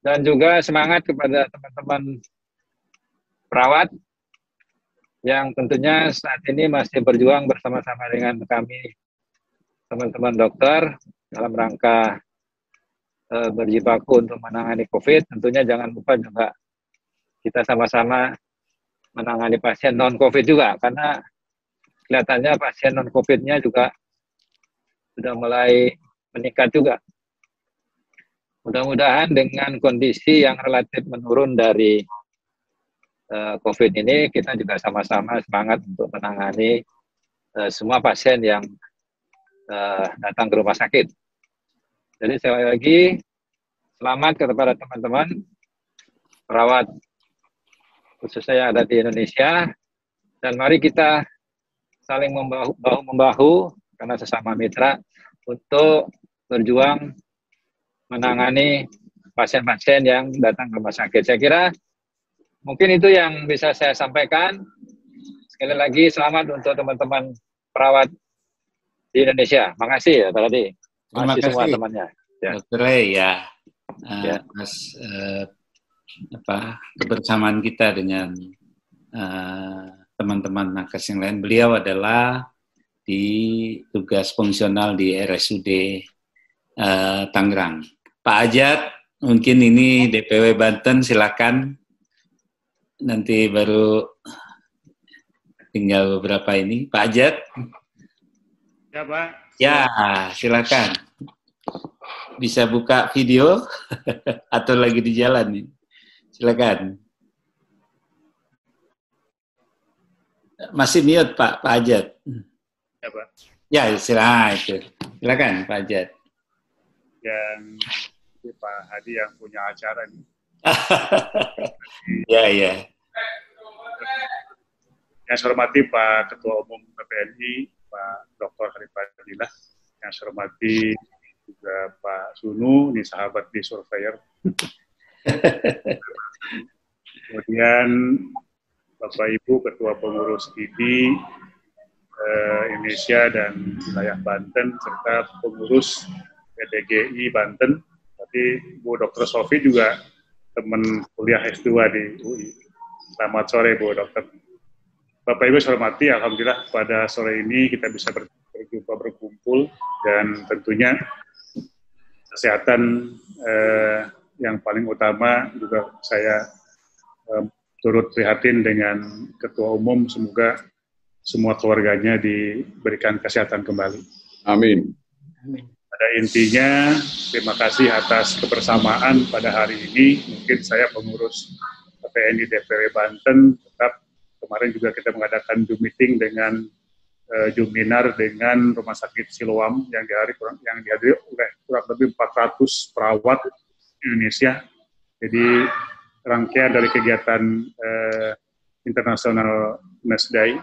Dan juga semangat kepada teman-teman perawat yang tentunya saat ini masih berjuang bersama-sama dengan kami, teman-teman dokter, dalam rangka berjibaku untuk menangani COVID. Tentunya jangan lupa juga kita sama-sama menangani pasien non-COVID juga, karena kelihatannya pasien non-COVID-nya juga sudah mulai meningkat juga. Mudah-mudahan dengan kondisi yang relatif menurun dari COVID ini, kita juga sama-sama semangat untuk menangani semua pasien yang datang ke rumah sakit. Jadi sekali lagi, selamat kepada teman-teman perawat khususnya yang ada di Indonesia, dan mari kita saling bahu-membahu karena sesama mitra untuk berjuang menangani pasien-pasien yang datang ke rumah sakit. Saya kira mungkin itu yang bisa saya sampaikan. Sekali lagi selamat untuk teman-teman perawat di Indonesia. Makasih ya tadi. Terima kasih semua temannya. Ya. Dr. Ray ya, atas kebersamaan kita dengan teman-teman nakes yang lain. Beliau adalah di tugas fungsional di RSUD Tangerang. Pak Ajat, mungkin ini DPW Banten, silakan. Nanti baru tinggal beberapa ini. Pak Ajat. Ya, Pak. Ya, silakan. Bisa buka video atau lagi di jalan nih. Silakan. Masih mute Pak Ajat. Ya, Pak. Ya, silakan Pak Ajat. Yang Pak Hadi yang punya acara nih. Ya. Yang saya hormati Pak Ketua Umum PPNI, Pak Dr. Harip Fadilah. Yang saya hormati juga Pak Sunu, ini sahabat di Surveyor. Kemudian Bapak Ibu Ketua Pengurus ID Indonesia dan wilayah Banten, serta pengurus PDGI Banten. Tapi Bu Dr. Sofi juga teman kuliah S2 di UI. Selamat sore Bu Dokter. Bapak Ibu saya hormati, alhamdulillah pada sore ini kita bisa berjumpa berkumpul, dan tentunya kesehatan yang paling utama juga saya turut prihatin dengan Ketua Umum, semoga semua keluarganya diberikan kesehatan kembali. Amin. Pada intinya, terima kasih atas kebersamaan pada hari ini. Mungkin saya pengurus PPNI DPW Banten, tetap kemarin juga kita mengadakan Zoom meeting dengan Juminar dengan Rumah Sakit Siloam yang dihadiri oleh kurang lebih 400 perawat Indonesia. Jadi rangkaian dari kegiatan International Nurse Day.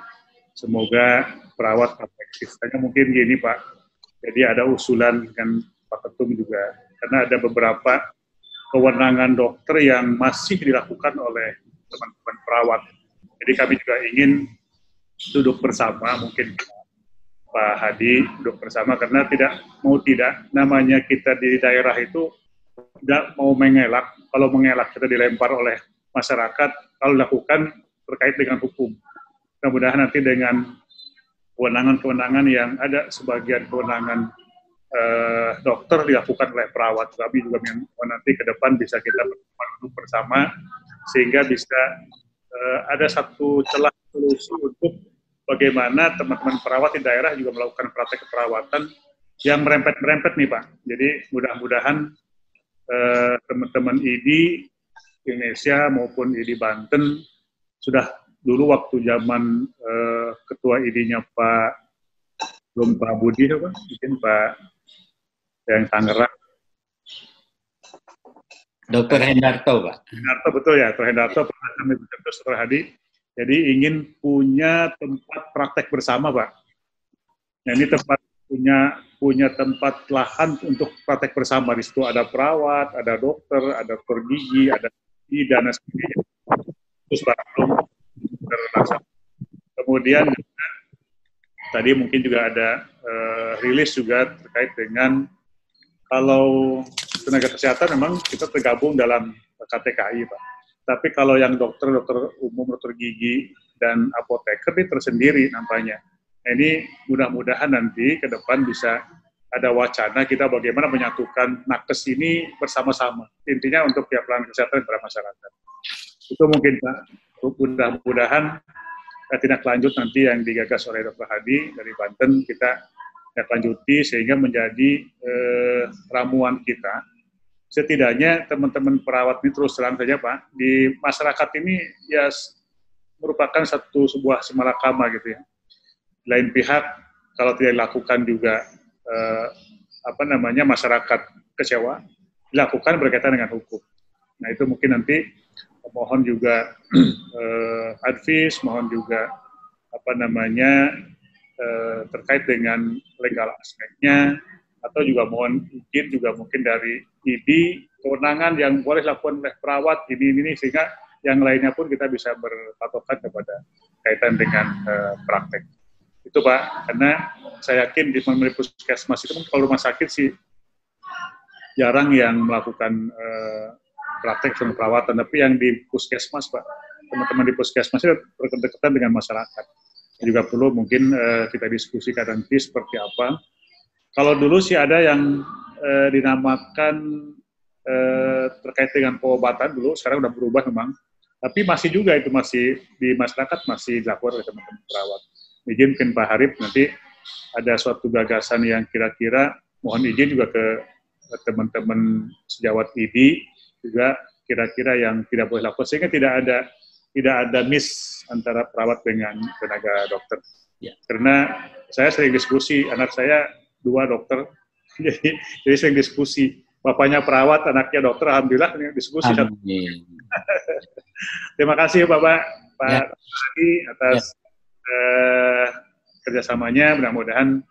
Semoga perawat praktek mungkin gini Pak. Jadi ada usulan dengan Pak Ketum juga, karena ada beberapa kewenangan dokter yang masih dilakukan oleh teman-teman perawat. Jadi kami juga ingin duduk bersama, mungkin Pak Hadi duduk bersama, karena tidak namanya kita di daerah itu tidak mau mengelak. Kalau mengelak kita dilempar oleh masyarakat, kalau dilakukan terkait dengan hukum. Mudah-mudahan nanti dengan kewenangan-kewenangan yang ada, sebagian kewenangan dokter dilakukan oleh perawat. Kami juga nanti ke depan bisa kita duduk bersama, sehingga bisa ada satu celah solusi untuk bagaimana teman-teman perawat di daerah juga melakukan praktek keperawatan yang merempet-merempet nih Pak. Jadi mudah-mudahan teman-teman ID Indonesia maupun ID Banten sudah dulu waktu zaman ketua ID-nya Pak Budi, mungkin Pak yang Tangerang. Dr. Hendarto, Pak. Hendarto, betul ya, Dr. Hendarto pernah kami bertemu Dr. Hadi. Jadi ingin punya tempat praktek bersama, Pak. Nah, ini tempat punya tempat lahan untuk praktek bersama. Di situ ada perawat, ada dokter, ada dokter gigi, ada dan sebagainya. Terus belum terlaksana. Kemudian tadi mungkin juga ada rilis juga terkait dengan kalau tenaga kesehatan memang kita tergabung dalam KTKI, Pak. Tapi kalau yang dokter umum, dokter gigi, dan apoteker ini tersendiri nampaknya. Nah, ini mudah-mudahan nanti ke depan bisa ada wacana kita bagaimana menyatukan nakes ini bersama-sama. Intinya untuk pihak pelayanan kesehatan kepada masyarakat. Itu mungkin Pak, mudah-mudahan tindak lanjut nanti yang digagas oleh Dr. Hadi dari Banten kita lanjuti sehingga menjadi ramuan kita. Setidaknya teman-teman perawat ini terus terang saja Pak, di masyarakat ini ya merupakan sebuah semalakama gitu ya. Lain pihak kalau tidak dilakukan juga masyarakat kecewa, dilakukan berkaitan dengan hukum. Nah itu mungkin nanti mohon juga advice, mohon juga terkait dengan legal aspeknya, atau juga mohon izin juga mungkin dari ID, kewenangan yang boleh dilakukan oleh perawat ini sehingga yang lainnya pun kita bisa berpatokan kepada kaitan dengan praktek. Itu Pak, karena saya yakin di puskesmas itu kalau rumah sakit sih jarang yang melakukan praktek dengan perawatan, tapi yang di puskesmas Pak, teman-teman di puskesmas itu berdekatan dengan masyarakat. Juga perlu mungkin kita diskusikan nanti seperti apa. Kalau dulu sih ada yang dinamakan terkait dengan pengobatan dulu, sekarang udah berubah memang. Tapi masih juga itu masih di masyarakat masih dilakukan oleh teman-teman perawat. Izin mungkin Pak Harip nanti ada suatu gagasan yang kira-kira mohon izin juga ke teman-teman sejawat ID juga kira-kira yang tidak boleh lakukan sehingga tidak ada miss antara perawat dengan tenaga dokter. Ya. Karena saya sering diskusi, anak saya 2 dokter, jadi sering diskusi. Bapaknya perawat, anaknya dokter, alhamdulillah diskusi. Terima kasih Bapak Hadi atas kerjasamanya. Mudah-mudahan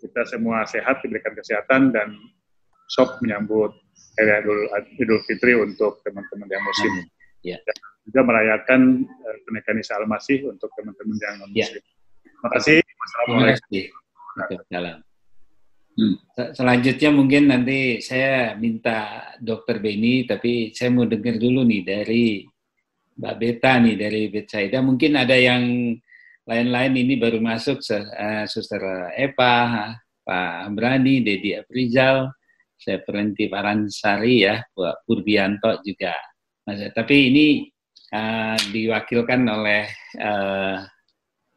kita semua sehat, diberikan kesehatan, dan sok menyambut Idul Fitri untuk teman-teman yang muslim. Dan juga merayakan kenaikan Isa Al-Masih untuk teman-teman yang non-muslim. Terima kasih. Wassalamualaikum. Selanjutnya mungkin nanti saya minta Dr. Beni, tapi saya mau dengar dulu nih dari Mbak Beta nih, dari Betsaida. Mungkin ada yang lain-lain ini baru masuk, Suster Epa, Pak Amrani, Dedi Aprizal, saya Perenti Paransari ya, Pak Purbianto juga. Tapi ini diwakilkan oleh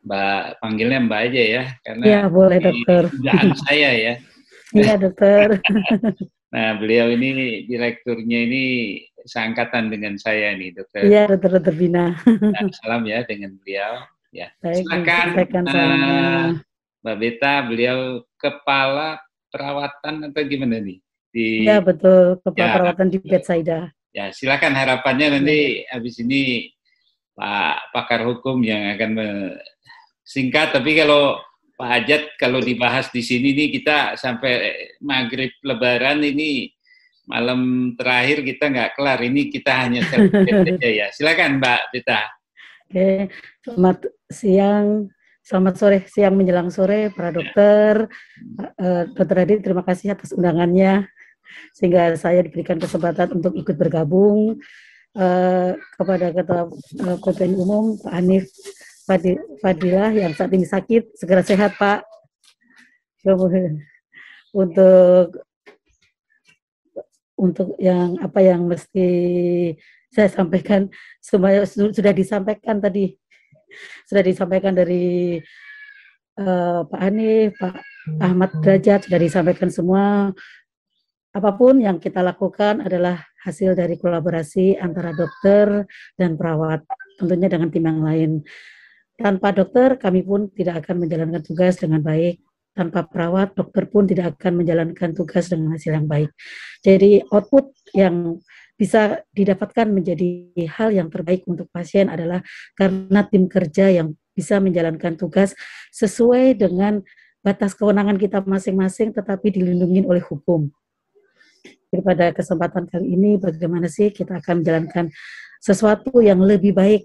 Mbak, panggilnya Mbak aja ya, karena ya, boleh dokter. Kerjaan saya ya. Iya dokter. Nah beliau ini direkturnya ini seangkatan dengan saya nih dokter. Iya dokter Bina. Nah, salam ya dengan beliau. Ya. Baik, silakan Mbak Beta, beliau kepala perawatan atau gimana nih? Iya betul, kepala perawatan di Betsaida. Ya silakan, harapannya nanti habis ini Pak pakar hukum yang akan singkat, tapi kalau Pak Hajat kalau dibahas di sini nih kita sampai maghrib Lebaran ini malam terakhir kita nggak kelar, ini kita hanya selfie aja ya. Silakan Mbak Beta. Oke, selamat siang, selamat sore, siang menjelang sore para dokter. Dr. Hadi, terima kasih atas undangannya sehingga saya diberikan kesempatan untuk ikut bergabung. Kepada Ketua PPN Umum Pak Hanif Fadilah yang saat ini sakit, segera sehat Pak. Untuk yang apa yang mesti saya sampaikan semuanya sudah disampaikan tadi, sudah disampaikan dari Pak Hanif, Pak Ahmad Derajat, sudah disampaikan semua. Apapun yang kita lakukan adalah hasil dari kolaborasi antara dokter dan perawat, tentunya dengan tim yang lain. Tanpa dokter, kami pun tidak akan menjalankan tugas dengan baik. Tanpa perawat, dokter pun tidak akan menjalankan tugas dengan hasil yang baik. Jadi output yang bisa didapatkan menjadi hal yang terbaik untuk pasien adalah karena tim kerja yang bisa menjalankan tugas sesuai dengan batas kewenangan kita masing-masing, tetapi dilindungi oleh hukum. Jadi pada kesempatan kali ini bagaimana sih kita akan menjalankan sesuatu yang lebih baik,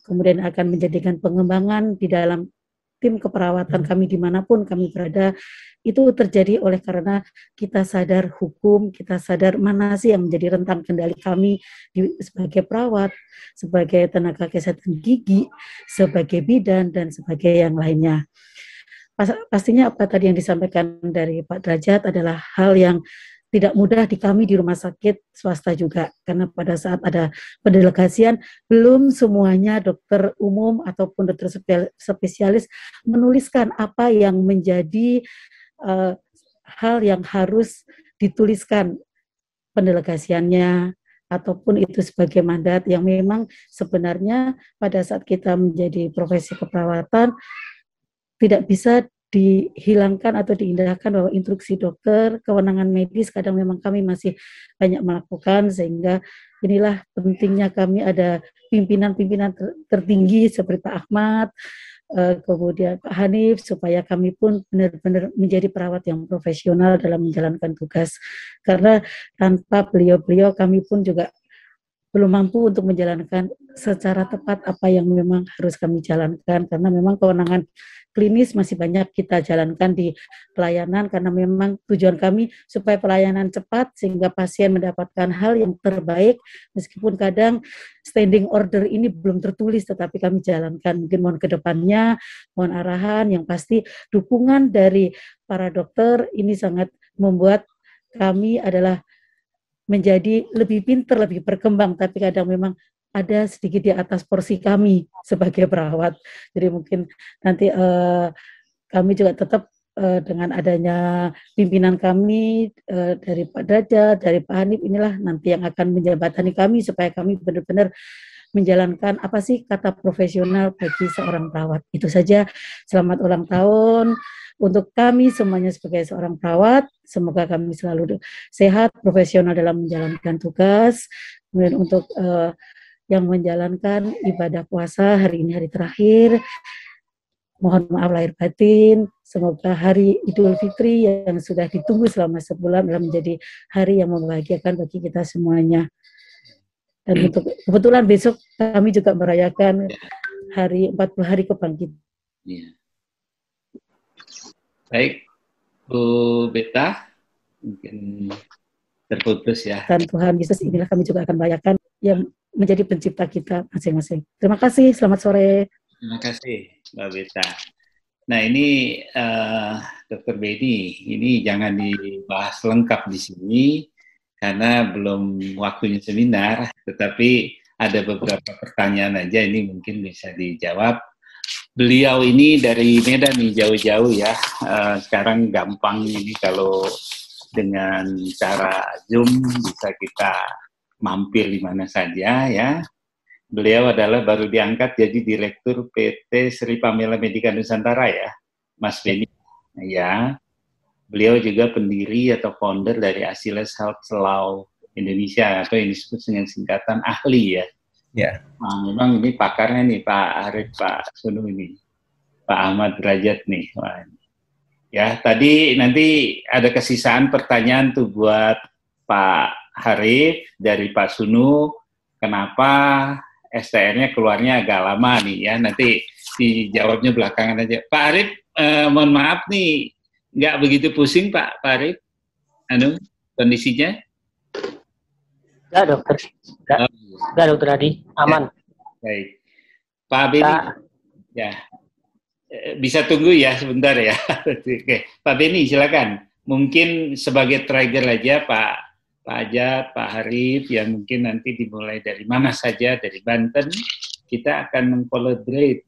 kemudian akan menjadikan pengembangan di dalam tim keperawatan kami dimanapun kami berada, itu terjadi oleh karena kita sadar hukum, kita sadar mana sih yang menjadi rentang kendali kami sebagai perawat, sebagai tenaga kesehatan gigi, sebagai bidan, dan sebagai yang lainnya. Pastinya apa tadi yang disampaikan dari Pak Derajat adalah hal yang tidak mudah di kami di rumah sakit swasta juga, karena pada saat ada pendelegasian belum semuanya dokter umum ataupun dokter spesialis menuliskan apa yang menjadi hal yang harus dituliskan pendelegasiannya, ataupun itu sebagai mandat yang memang sebenarnya pada saat kita menjadi profesi keperawatan tidak bisa dihilangkan atau diindahkan bahwa instruksi dokter, kewenangan medis kadang memang kami masih banyak melakukan, sehingga inilah pentingnya kami ada pimpinan-pimpinan tertinggi seperti Pak Ahmad, kemudian Pak Hanif, supaya kami pun benar-benar menjadi perawat yang profesional dalam menjalankan tugas. Karena tanpa beliau-beliau kami pun juga belum mampu untuk menjalankan secara tepat apa yang memang harus kami jalankan, karena memang kewenangan klinis masih banyak kita jalankan di pelayanan, karena memang tujuan kami supaya pelayanan cepat sehingga pasien mendapatkan hal yang terbaik, meskipun kadang standing order ini belum tertulis tetapi kami jalankan. Mungkin mohon ke depannya, mohon arahan, yang pasti dukungan dari para dokter ini sangat membuat kami adalah menjadi lebih pintar, lebih berkembang, tapi kadang memang ada sedikit di atas porsi kami sebagai perawat. Jadi mungkin nanti kami juga tetap dengan adanya pimpinan kami dari Pak Derajat, dari Pak Hanif, inilah nanti yang akan menjembatani kami supaya kami benar-benar menjalankan apa sih kata profesional bagi seorang perawat. Itu saja. Selamat ulang tahun untuk kami semuanya sebagai seorang perawat. Semoga kami selalu sehat, profesional dalam menjalankan tugas. Kemudian untuk yang menjalankan ibadah puasa hari ini hari terakhir, mohon maaf lahir batin. Semoga hari Idul Fitri yang sudah ditunggu selama sebulan adalah menjadi hari yang membahagiakan bagi kita semuanya. Dan untuk kebetulan besok kami juga merayakan hari 40 hari kebangkitan. Ya. Baik, Bu Beta, mungkin terputus ya. Dan Tuhan Yesus inilah kami juga akan merayakan yang menjadi pencipta kita masing-masing. Terima kasih, selamat sore. Terima kasih, Mbak Beta. Nah ini Dr. Beni, ini jangan dibahas lengkap di sini karena belum waktunya seminar, tetapi ada beberapa pertanyaan aja ini mungkin bisa dijawab. Beliau ini dari Medan nih, jauh-jauh ya. Sekarang gampang ini kalau dengan cara Zoom bisa kita mampir di mana saja ya. Beliau adalah baru diangkat jadi Direktur PT Sri Pamela Medika Nusantara ya, Mas Beni. Ya, beliau juga pendiri atau founder dari Asiles Health Law Indonesia atau yang disebut dengan singkatan AHLI ya. Ya. Nah, memang ini pakarnya nih Pak Arif, Pak Sunu ini, Pak Ahmad Derajat nih. Wah. Ya, tadi nanti ada kesisaan pertanyaan tuh buat Pak Harif dari Pak Sunu, kenapa STR-nya keluarnya agak lama nih ya, nanti dijawabnya belakangan aja. Pak Arif, mohon maaf nih, nggak begitu pusing Pak Arif, kondisinya? Enggak dokter, enggak dokter Adi, aman. Ya. Baik, Pak Beni, ya bisa tunggu ya sebentar ya. Oke, Pak Beni silakan. Mungkin sebagai trigger aja Pak Ajat, Pak Harif, ya mungkin nanti dimulai dari mana saja, dari Banten, kita akan mengkolaborate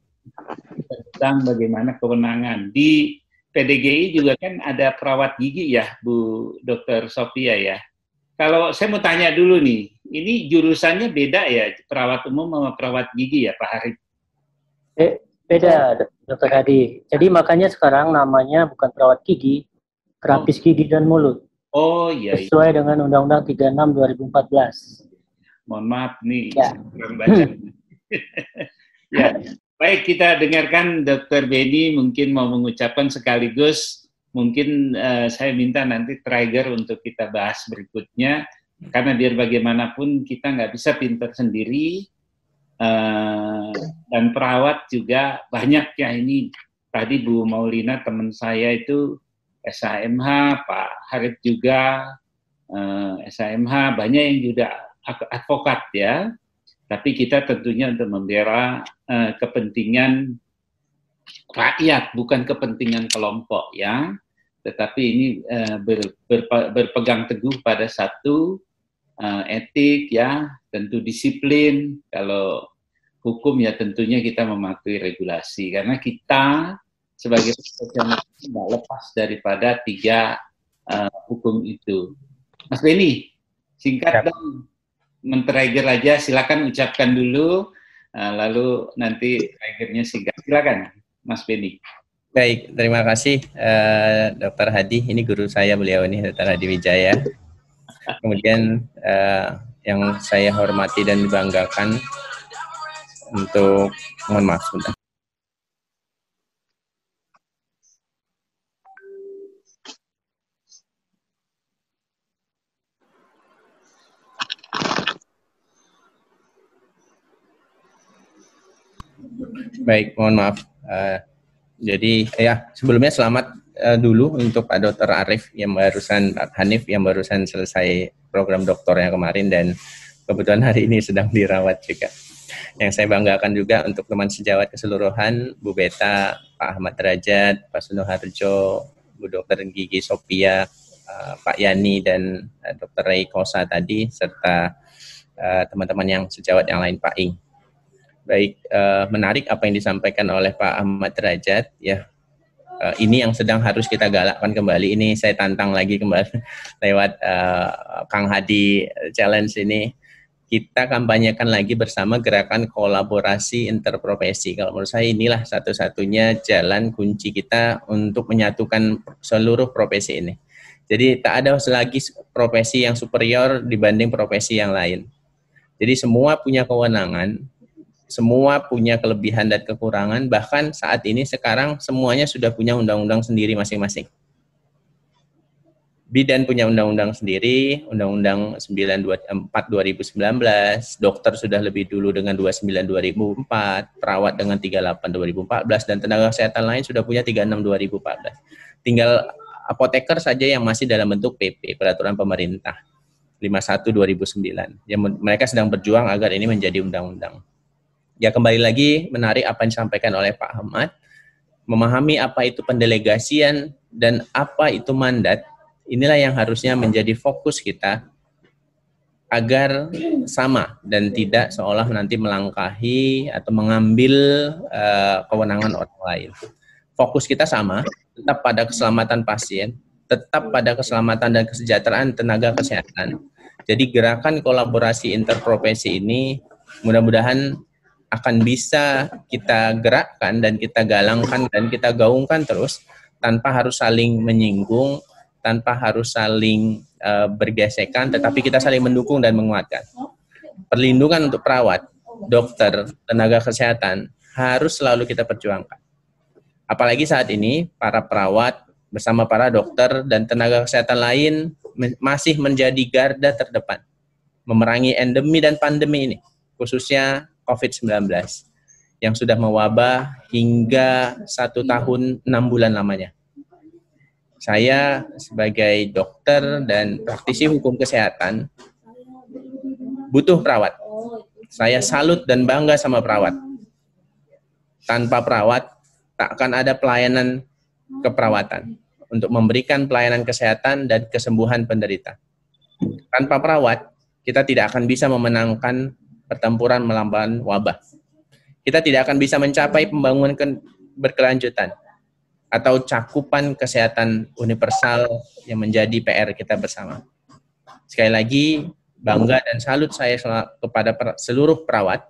tentang bagaimana kewenangan. Di PDGI juga kan ada perawat gigi ya, Bu Dr. Sofia ya. Kalau saya mau tanya dulu nih, ini jurusannya beda ya, perawat umum sama perawat gigi ya Pak Harif? Beda Dr. Hadi. Jadi makanya sekarang namanya bukan perawat gigi, terapis gigi dan mulut. Oh iya. Sesuai dengan Undang-Undang 36 2014. Mohon maaf nih, kurang baca. Ya, baik kita dengarkan Dr. Beni mungkin mau mengucapkan sekaligus, mungkin saya minta nanti trigger untuk kita bahas berikutnya, karena biar bagaimanapun kita nggak bisa pintar sendiri, dan perawat juga banyak ya ini tadi Bu Maulina teman saya itu SHMH, Pak Harip juga SHMH, banyak yang juga advokat ya. Tapi kita tentunya untuk membela kepentingan rakyat, bukan kepentingan kelompok ya. Tetapi ini berpegang teguh pada satu etik ya, tentu disiplin. Kalau hukum ya tentunya kita mematuhi regulasi, karena kita sebagai profesional tidak lepas daripada 3 hukum itu. Mas Beni, singkat dong, men-trigger aja, silakan ucapkan dulu, lalu nanti triggernya singkat. Silakan, Mas Beni. Baik, terima kasih Dr. Hadi. Ini guru saya beliau ini, Dr. Hadi Wijaya. Kemudian yang saya hormati dan dibanggakan untuk, mohon maaf sebentar. Baik, mohon maaf. Jadi ya sebelumnya selamat dulu untuk Pak Dr. Arif yang barusan, Pak Hanif yang barusan selesai program doktornya kemarin dan kebetulan hari ini sedang dirawat juga. Yang saya banggakan juga untuk teman sejawat keseluruhan, Bu Beta, Pak Ahmad Derajat, Pak Sunoharjo, Bu Dr. Gigi Sophia, Pak Yani dan Dr. Ray Kosa tadi, serta teman-teman yang sejawat yang lain, Pak Ing. Baik, menarik apa yang disampaikan oleh Pak Ahmad Derajat ya. Ini yang sedang harus kita galakkan kembali. Ini saya tantang lagi kembali lewat Kang Hadi Challenge ini. Kita kampanyekan lagi bersama gerakan kolaborasi interprofesi. Kalau menurut saya inilah satu-satunya jalan kunci kita untuk menyatukan seluruh profesi ini. Jadi tak ada lagi profesi yang superior dibanding profesi yang lain. Jadi semua punya kewenangan, semua punya kelebihan dan kekurangan, bahkan saat ini sekarang semuanya sudah punya undang-undang sendiri masing-masing. Bidan punya undang-undang sendiri, Undang-Undang 924 2019, dokter sudah lebih dulu dengan 29 2004, perawat dengan 38 2014, dan tenaga kesehatan lain sudah punya 36 2014. Tinggal apoteker saja yang masih dalam bentuk PP, Peraturan Pemerintah 51 2009. Yang mereka sedang berjuang agar ini menjadi undang-undang. Ya kembali lagi menarik apa yang disampaikan oleh Pak Ahmad, memahami apa itu pendelegasian dan apa itu mandat, inilah yang harusnya menjadi fokus kita agar sama dan tidak seolah nanti melangkahi atau mengambil kewenangan orang lain. Fokus kita sama, tetap pada keselamatan pasien, tetap pada keselamatan dan kesejahteraan tenaga kesehatan. Jadi gerakan kolaborasi interprofesi ini mudah-mudahan akan bisa kita gerakkan dan kita galangkan dan kita gaungkan terus tanpa harus saling menyinggung, tanpa harus saling bergesekan, tetapi kita saling mendukung dan menguatkan. Perlindungan untuk perawat, dokter, tenaga kesehatan harus selalu kita perjuangkan. Apalagi saat ini para perawat bersama para dokter dan tenaga kesehatan lain masih menjadi garda terdepan memerangi endemi dan pandemi ini, khususnya COVID-19 yang sudah mewabah hingga 1 tahun 6 bulan lamanya. Saya sebagai dokter dan praktisi hukum kesehatan butuh perawat. Saya salut dan bangga sama perawat. Tanpa perawat tak akan ada pelayanan keperawatan untuk memberikan pelayanan kesehatan dan kesembuhan penderita. Tanpa perawat kita tidak akan bisa memenangkan pertempuran melawan wabah. Kita tidak akan bisa mencapai pembangunan berkelanjutan atau cakupan kesehatan universal yang menjadi PR kita bersama. Sekali lagi, bangga dan salut saya kepada seluruh perawat.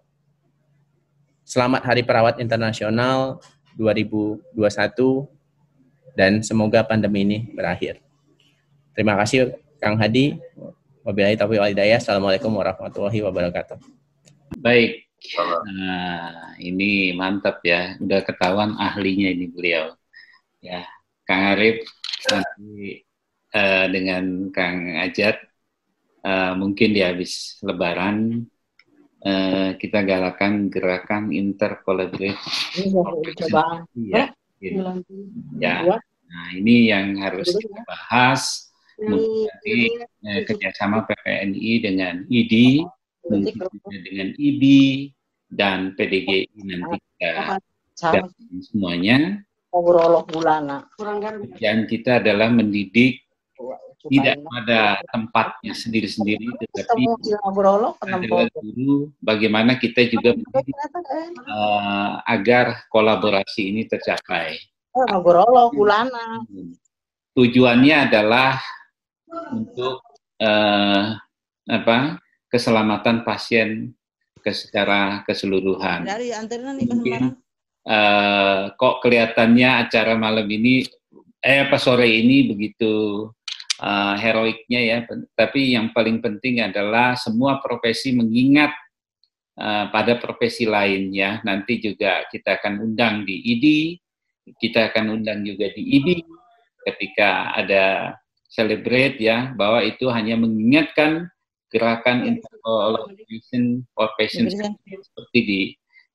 Selamat Hari Perawat Internasional 2021 dan semoga pandemi ini berakhir. Terima kasih Kang Hadi. Wabillahi taufiq wal hidayah. Assalamualaikum warahmatullahi wabarakatuh. Baik, ini mantap ya, udah ketahuan ahlinya ini beliau. Ya, Kang Arif nanti dengan Kang Ajat mungkin di habis Lebaran kita galakan gerakan interkolaborasi. Coba. Ya. Ya, nah ini yang harus kita bahas. Mungkin kerjasama PPNI dengan ID, mungkin dengan IB dan PDGI nanti kita semuanya. Yang kita adalah mendidik tidak pada tempatnya sendiri-sendiri, tetapi adalah guru bagaimana kita juga mendidik agar kolaborasi ini tercapai. Tujuannya adalah untuk keselamatan pasien secara keseluruhan. Mungkin kok kelihatannya acara malam ini sore ini begitu heroiknya ya, tapi yang paling penting adalah semua profesi mengingat pada profesi lain ya. Nanti juga kita akan undang di ID, kita akan undang juga di IB ketika ada celebrate ya, bahwa itu hanya mengingatkan gerakan interval patient for patients seperti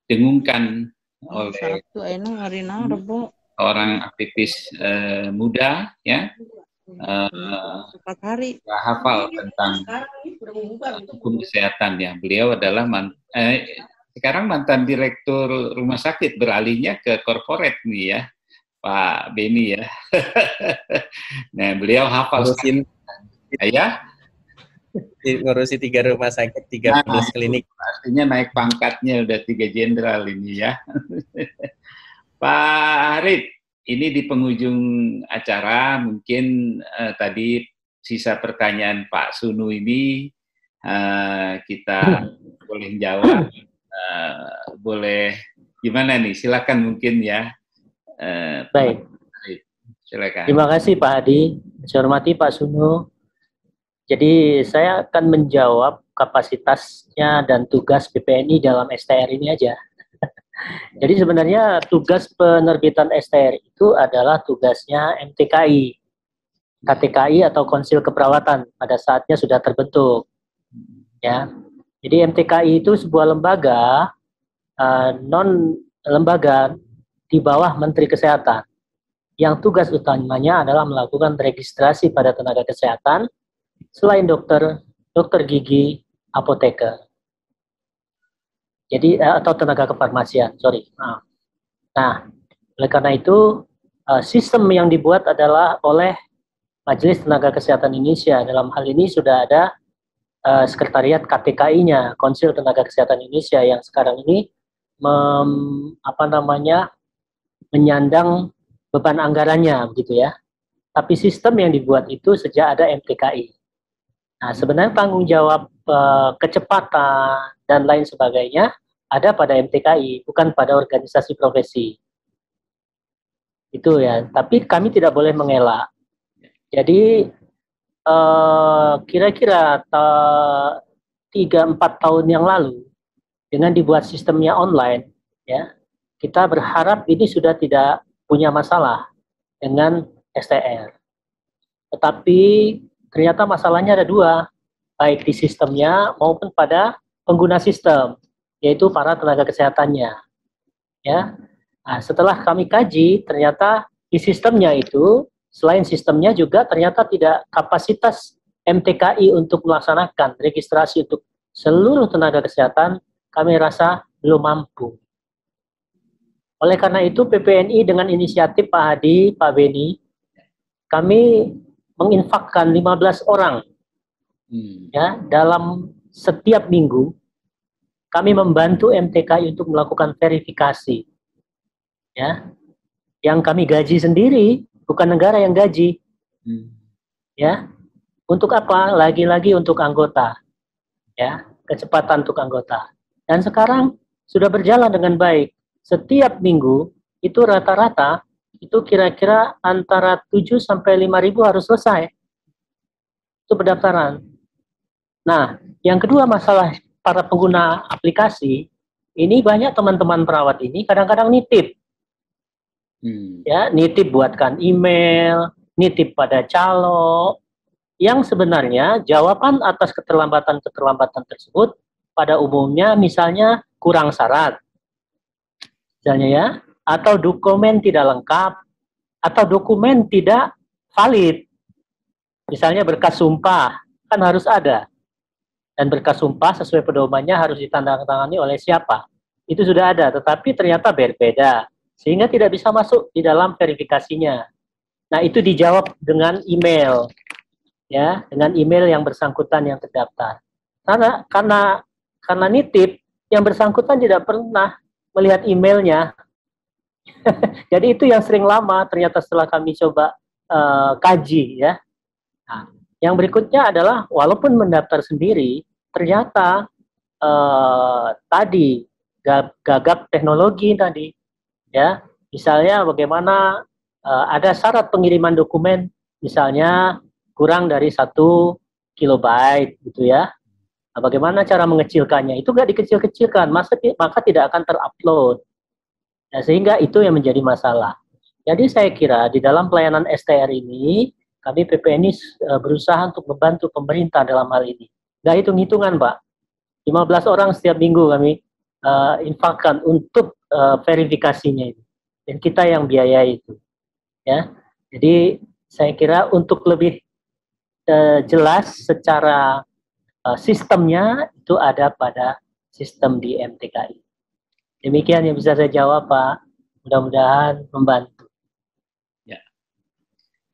didengungkan oleh orang aktivis muda ya, hafal tentang hukum kesehatan ya. Beliau adalah sekarang mantan direktur rumah sakit, beralihnya ke corporate nih ya, Pak Beni ya. Nah, beliau hafal ngurusin ya, ngurusi 3 rumah sakit, 13 klinik. Artinya naik pangkatnya udah 3 jenderal ini ya. Pak Harip, ini di penghujung acara mungkin tadi sisa pertanyaan Pak Sunu ini kita boleh jawab, boleh gimana nih? Silakan mungkin ya. Baik. Silakan. Terima kasih Pak Hadi. Saya hormati Pak Sunu. Jadi saya akan menjawab kapasitasnya dan tugas PPNI dalam STR ini aja. Jadi sebenarnya tugas penerbitan STR itu adalah tugasnya MTKI, KTKI atau Konsil Keperawatan pada saatnya sudah terbentuk. Ya, jadi MTKI itu sebuah lembaga non lembaga di bawah Menteri Kesehatan, yang tugas utamanya adalah melakukan registrasi pada tenaga kesehatan selain dokter, dokter gigi, apoteker. Jadi atau tenaga kefarmasian, sorry. Nah, oleh karena itu sistem yang dibuat adalah oleh Majelis Tenaga Kesehatan Indonesia. Dalam hal ini sudah ada sekretariat KTKI-nya, Konsil Tenaga Kesehatan Indonesia, yang sekarang ini menyandang beban anggarannya, begitu ya. Tapi sistem yang dibuat itu sejak ada MTKI. Nah, sebenarnya tanggung jawab kecepatan dan lain sebagainya ada pada MTKI, bukan pada organisasi profesi. Itu ya, tapi kami tidak boleh mengelak. Jadi kira-kira 3-4 tahun yang lalu, dengan dibuat sistemnya online, ya, kita berharap ini sudah tidak punya masalah dengan STR. Tetapi ternyata masalahnya ada 2, baik di sistemnya maupun pada pengguna sistem, yaitu para tenaga kesehatannya. Ya, nah, setelah kami kaji, ternyata di sistemnya itu, selain sistemnya juga ternyata tidak kapasitas MTKI untuk melaksanakan registrasi untuk seluruh tenaga kesehatan, kami rasa belum mampu. Oleh karena itu PPNI dengan inisiatif Pak Hadi, Pak Beni, kami menginfakkan 15 orang ya, dalam setiap minggu kami membantu MTKI untuk melakukan verifikasi, ya, yang kami gaji sendiri, bukan negara yang gaji, ya. Untuk apa? Lagi-lagi untuk anggota, ya, kecepatan untuk anggota. Dan sekarang sudah berjalan dengan baik. Setiap minggu itu rata-rata itu kira-kira antara 7 sampai 5.000 harus selesai. Itu pendaftaran. Nah, yang kedua masalah para pengguna aplikasi, ini banyak teman-teman perawat ini kadang-kadang nitip. Ya, nitip buatkan email, nitip pada calo, yang sebenarnya jawaban atas keterlambatan-keterlambatan tersebut pada umumnya misalnya kurang syarat. Misalnya ya, atau dokumen tidak lengkap, atau dokumen tidak valid. Misalnya berkas sumpah, kan harus ada. Dan berkas sumpah sesuai pedomannya harus ditandatangani oleh siapa. Itu sudah ada, tetapi ternyata berbeda. Sehingga tidak bisa masuk di dalam verifikasinya. Nah, itu dijawab dengan email. Ya, dengan email yang bersangkutan yang terdaftar. Karena nitip, yang bersangkutan tidak pernah melihat emailnya. Jadi itu yang sering lama, ternyata setelah kami coba kaji, ya. Nah, yang berikutnya adalah walaupun mendaftar sendiri, ternyata tadi gagap teknologi tadi, ya, misalnya bagaimana ada syarat pengiriman dokumen, misalnya kurang dari 1 kilobyte, gitu ya. Nah, bagaimana cara mengecilkannya? Itu nggak dikecil-kecilkan, maka tidak akan terupload. Nah, sehingga itu yang menjadi masalah. Jadi saya kira di dalam pelayanan STR ini, kami PPNI berusaha untuk membantu pemerintah dalam hal ini. Nggak hitung-hitungan, Pak. 15 orang setiap minggu kami infakkan untuk verifikasinya. Dan kita yang biaya itu. Ya. Jadi saya kira untuk lebih jelas secara sistemnya itu ada pada sistem di MTKI. Demikian yang bisa saya jawab, Pak. Mudah-mudahan membantu. Ya.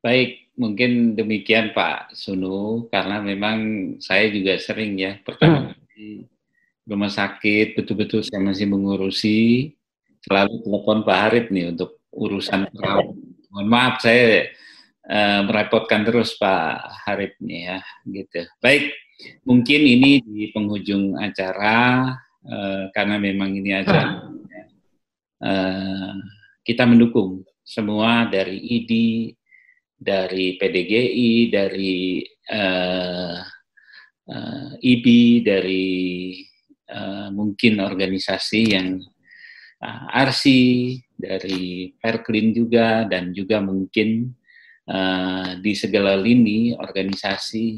Baik, mungkin demikian Pak Sunu, karena memang saya juga sering ya, pertama di rumah sakit, betul-betul saya masih mengurusi, selalu telepon Pak Harip nih untuk urusan perawat. Mohon maaf, saya merepotkan terus Pak Harip nih ya, gitu. Baik, mungkin ini di penghujung acara, karena memang ini acara kita mendukung semua dari IDI, dari PDGI, dari IBI, dari mungkin organisasi yang ARSI, dari Perklin juga, dan juga mungkin di segala lini organisasi.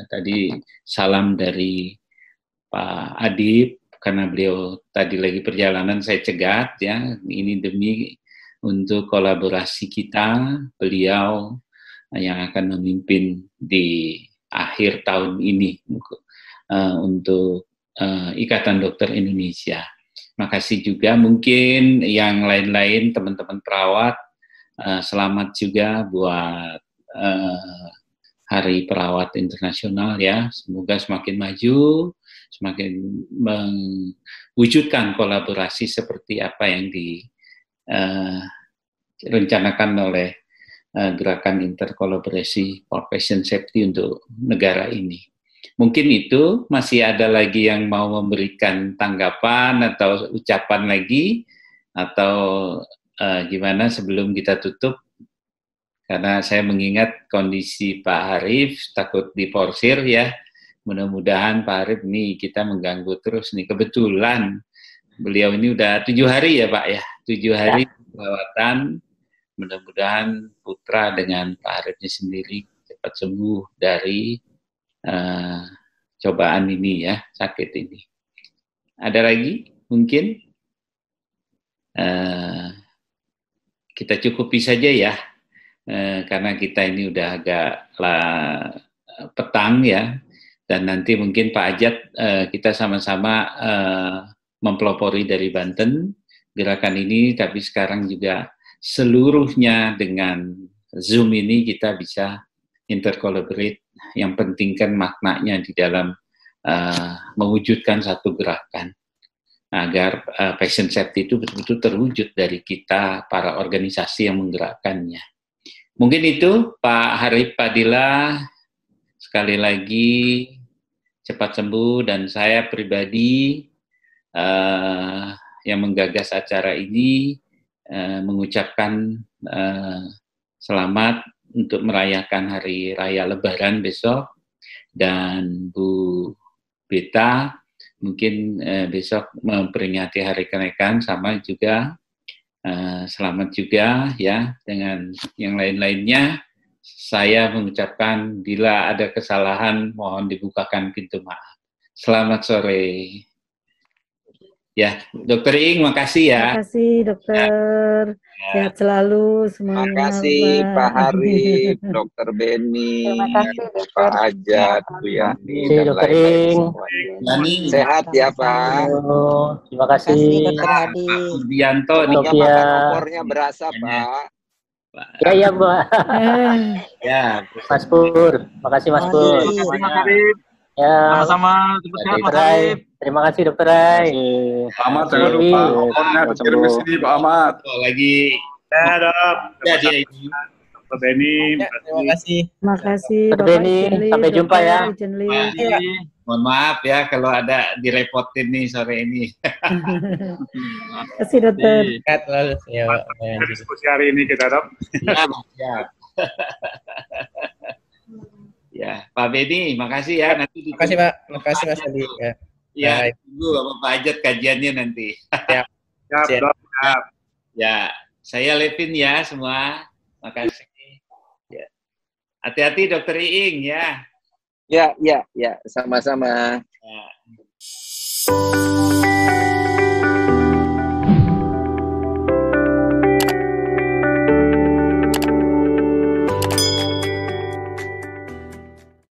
Tadi salam dari Pak Adib, karena beliau tadi lagi perjalanan, saya cegat ya, ini demi untuk kolaborasi kita, beliau yang akan memimpin di akhir tahun ini untuk Ikatan Dokter Indonesia. Makasih juga mungkin yang lain-lain teman-teman perawat, selamat juga buat Hari Perawat Internasional ya. Semoga semakin maju, semakin mewujudkan kolaborasi seperti apa yang direncanakan oleh Gerakan Interkolaborasi for Patient Safety untuk negara ini. Mungkin itu, masih ada lagi yang mau memberikan tanggapan atau ucapan lagi, atau gimana sebelum kita tutup? Karena saya mengingat kondisi Pak Harif, takut diporsir ya. Mudah-mudahan Pak Harif nih kita mengganggu terus nih. Kebetulan beliau ini udah 7 hari ya Pak ya. 7 hari perawatan. Mudah-mudahan putra dengan Pak Harifnya sendiri cepat sembuh dari cobaan ini ya, sakit ini. Ada lagi mungkin? Kita cukupi saja ya. Karena kita ini udah agak petang ya, dan nanti mungkin Pak Ajat kita sama-sama mempelopori dari Banten gerakan ini, tapi sekarang juga seluruhnya dengan Zoom ini kita bisa intercollaborate, yang penting kan maknanya di dalam mewujudkan satu gerakan agar patient safety itu betul-betul terwujud dari kita para organisasi yang menggerakkannya. Mungkin itu Pak Harif Padilla, sekali lagi cepat sembuh, dan saya pribadi yang menggagas acara ini mengucapkan selamat untuk merayakan Hari Raya Lebaran besok, dan Bu Beta mungkin besok memperingati Hari Kemerdekaan, sama juga selamat juga ya dengan yang lain-lainnya. Saya mengucapkan bila ada kesalahan mohon dibukakan pintu maaf. Selamat sore. Ya, Dokter Iing, makasih ya. Terima kasih dokter. Sehat selalu semuanya. Terima kasih Pak Harif, Dokter Beni, Pak Ajat, Bu Yani, dan lain-lain semuanya. Sehat ya Pak. Terima kasih. Dokter Hadi. Bianto, semoga makan opornya berasa Pak. Ya, Mbak. Ya, Mas Pur. Makasih Mas Pur. Terima kasih. Ya. Sama-sama. Dokter Rai. Terima kasih Dokter Rai. Ahmad, jangan lupa opornya dikirim ke sini Pak Ahmad. Lagi. Ya dok. Ya, dia. Dokter Beni. Terima kasih. Terima kasih Dokter Bapak Beni. Ijenli, Sampai jumpa ya. Ijenli. Mohon maaf ya kalau ada direpotin nih sore ini. Terima kasih dokter. Diskusi hari ini kita dok. Ya. Ya, Pak Beni, makasih ya. Nanti makasih Pak, makasih Mas Adi. Ya, tunggu Pak Ajat kajiannya nanti. Siap. Ya, saya Levin ya semua. Makasih. Ya. Hati-hati Dokter Iing ya. Ya, sama-sama. Ya.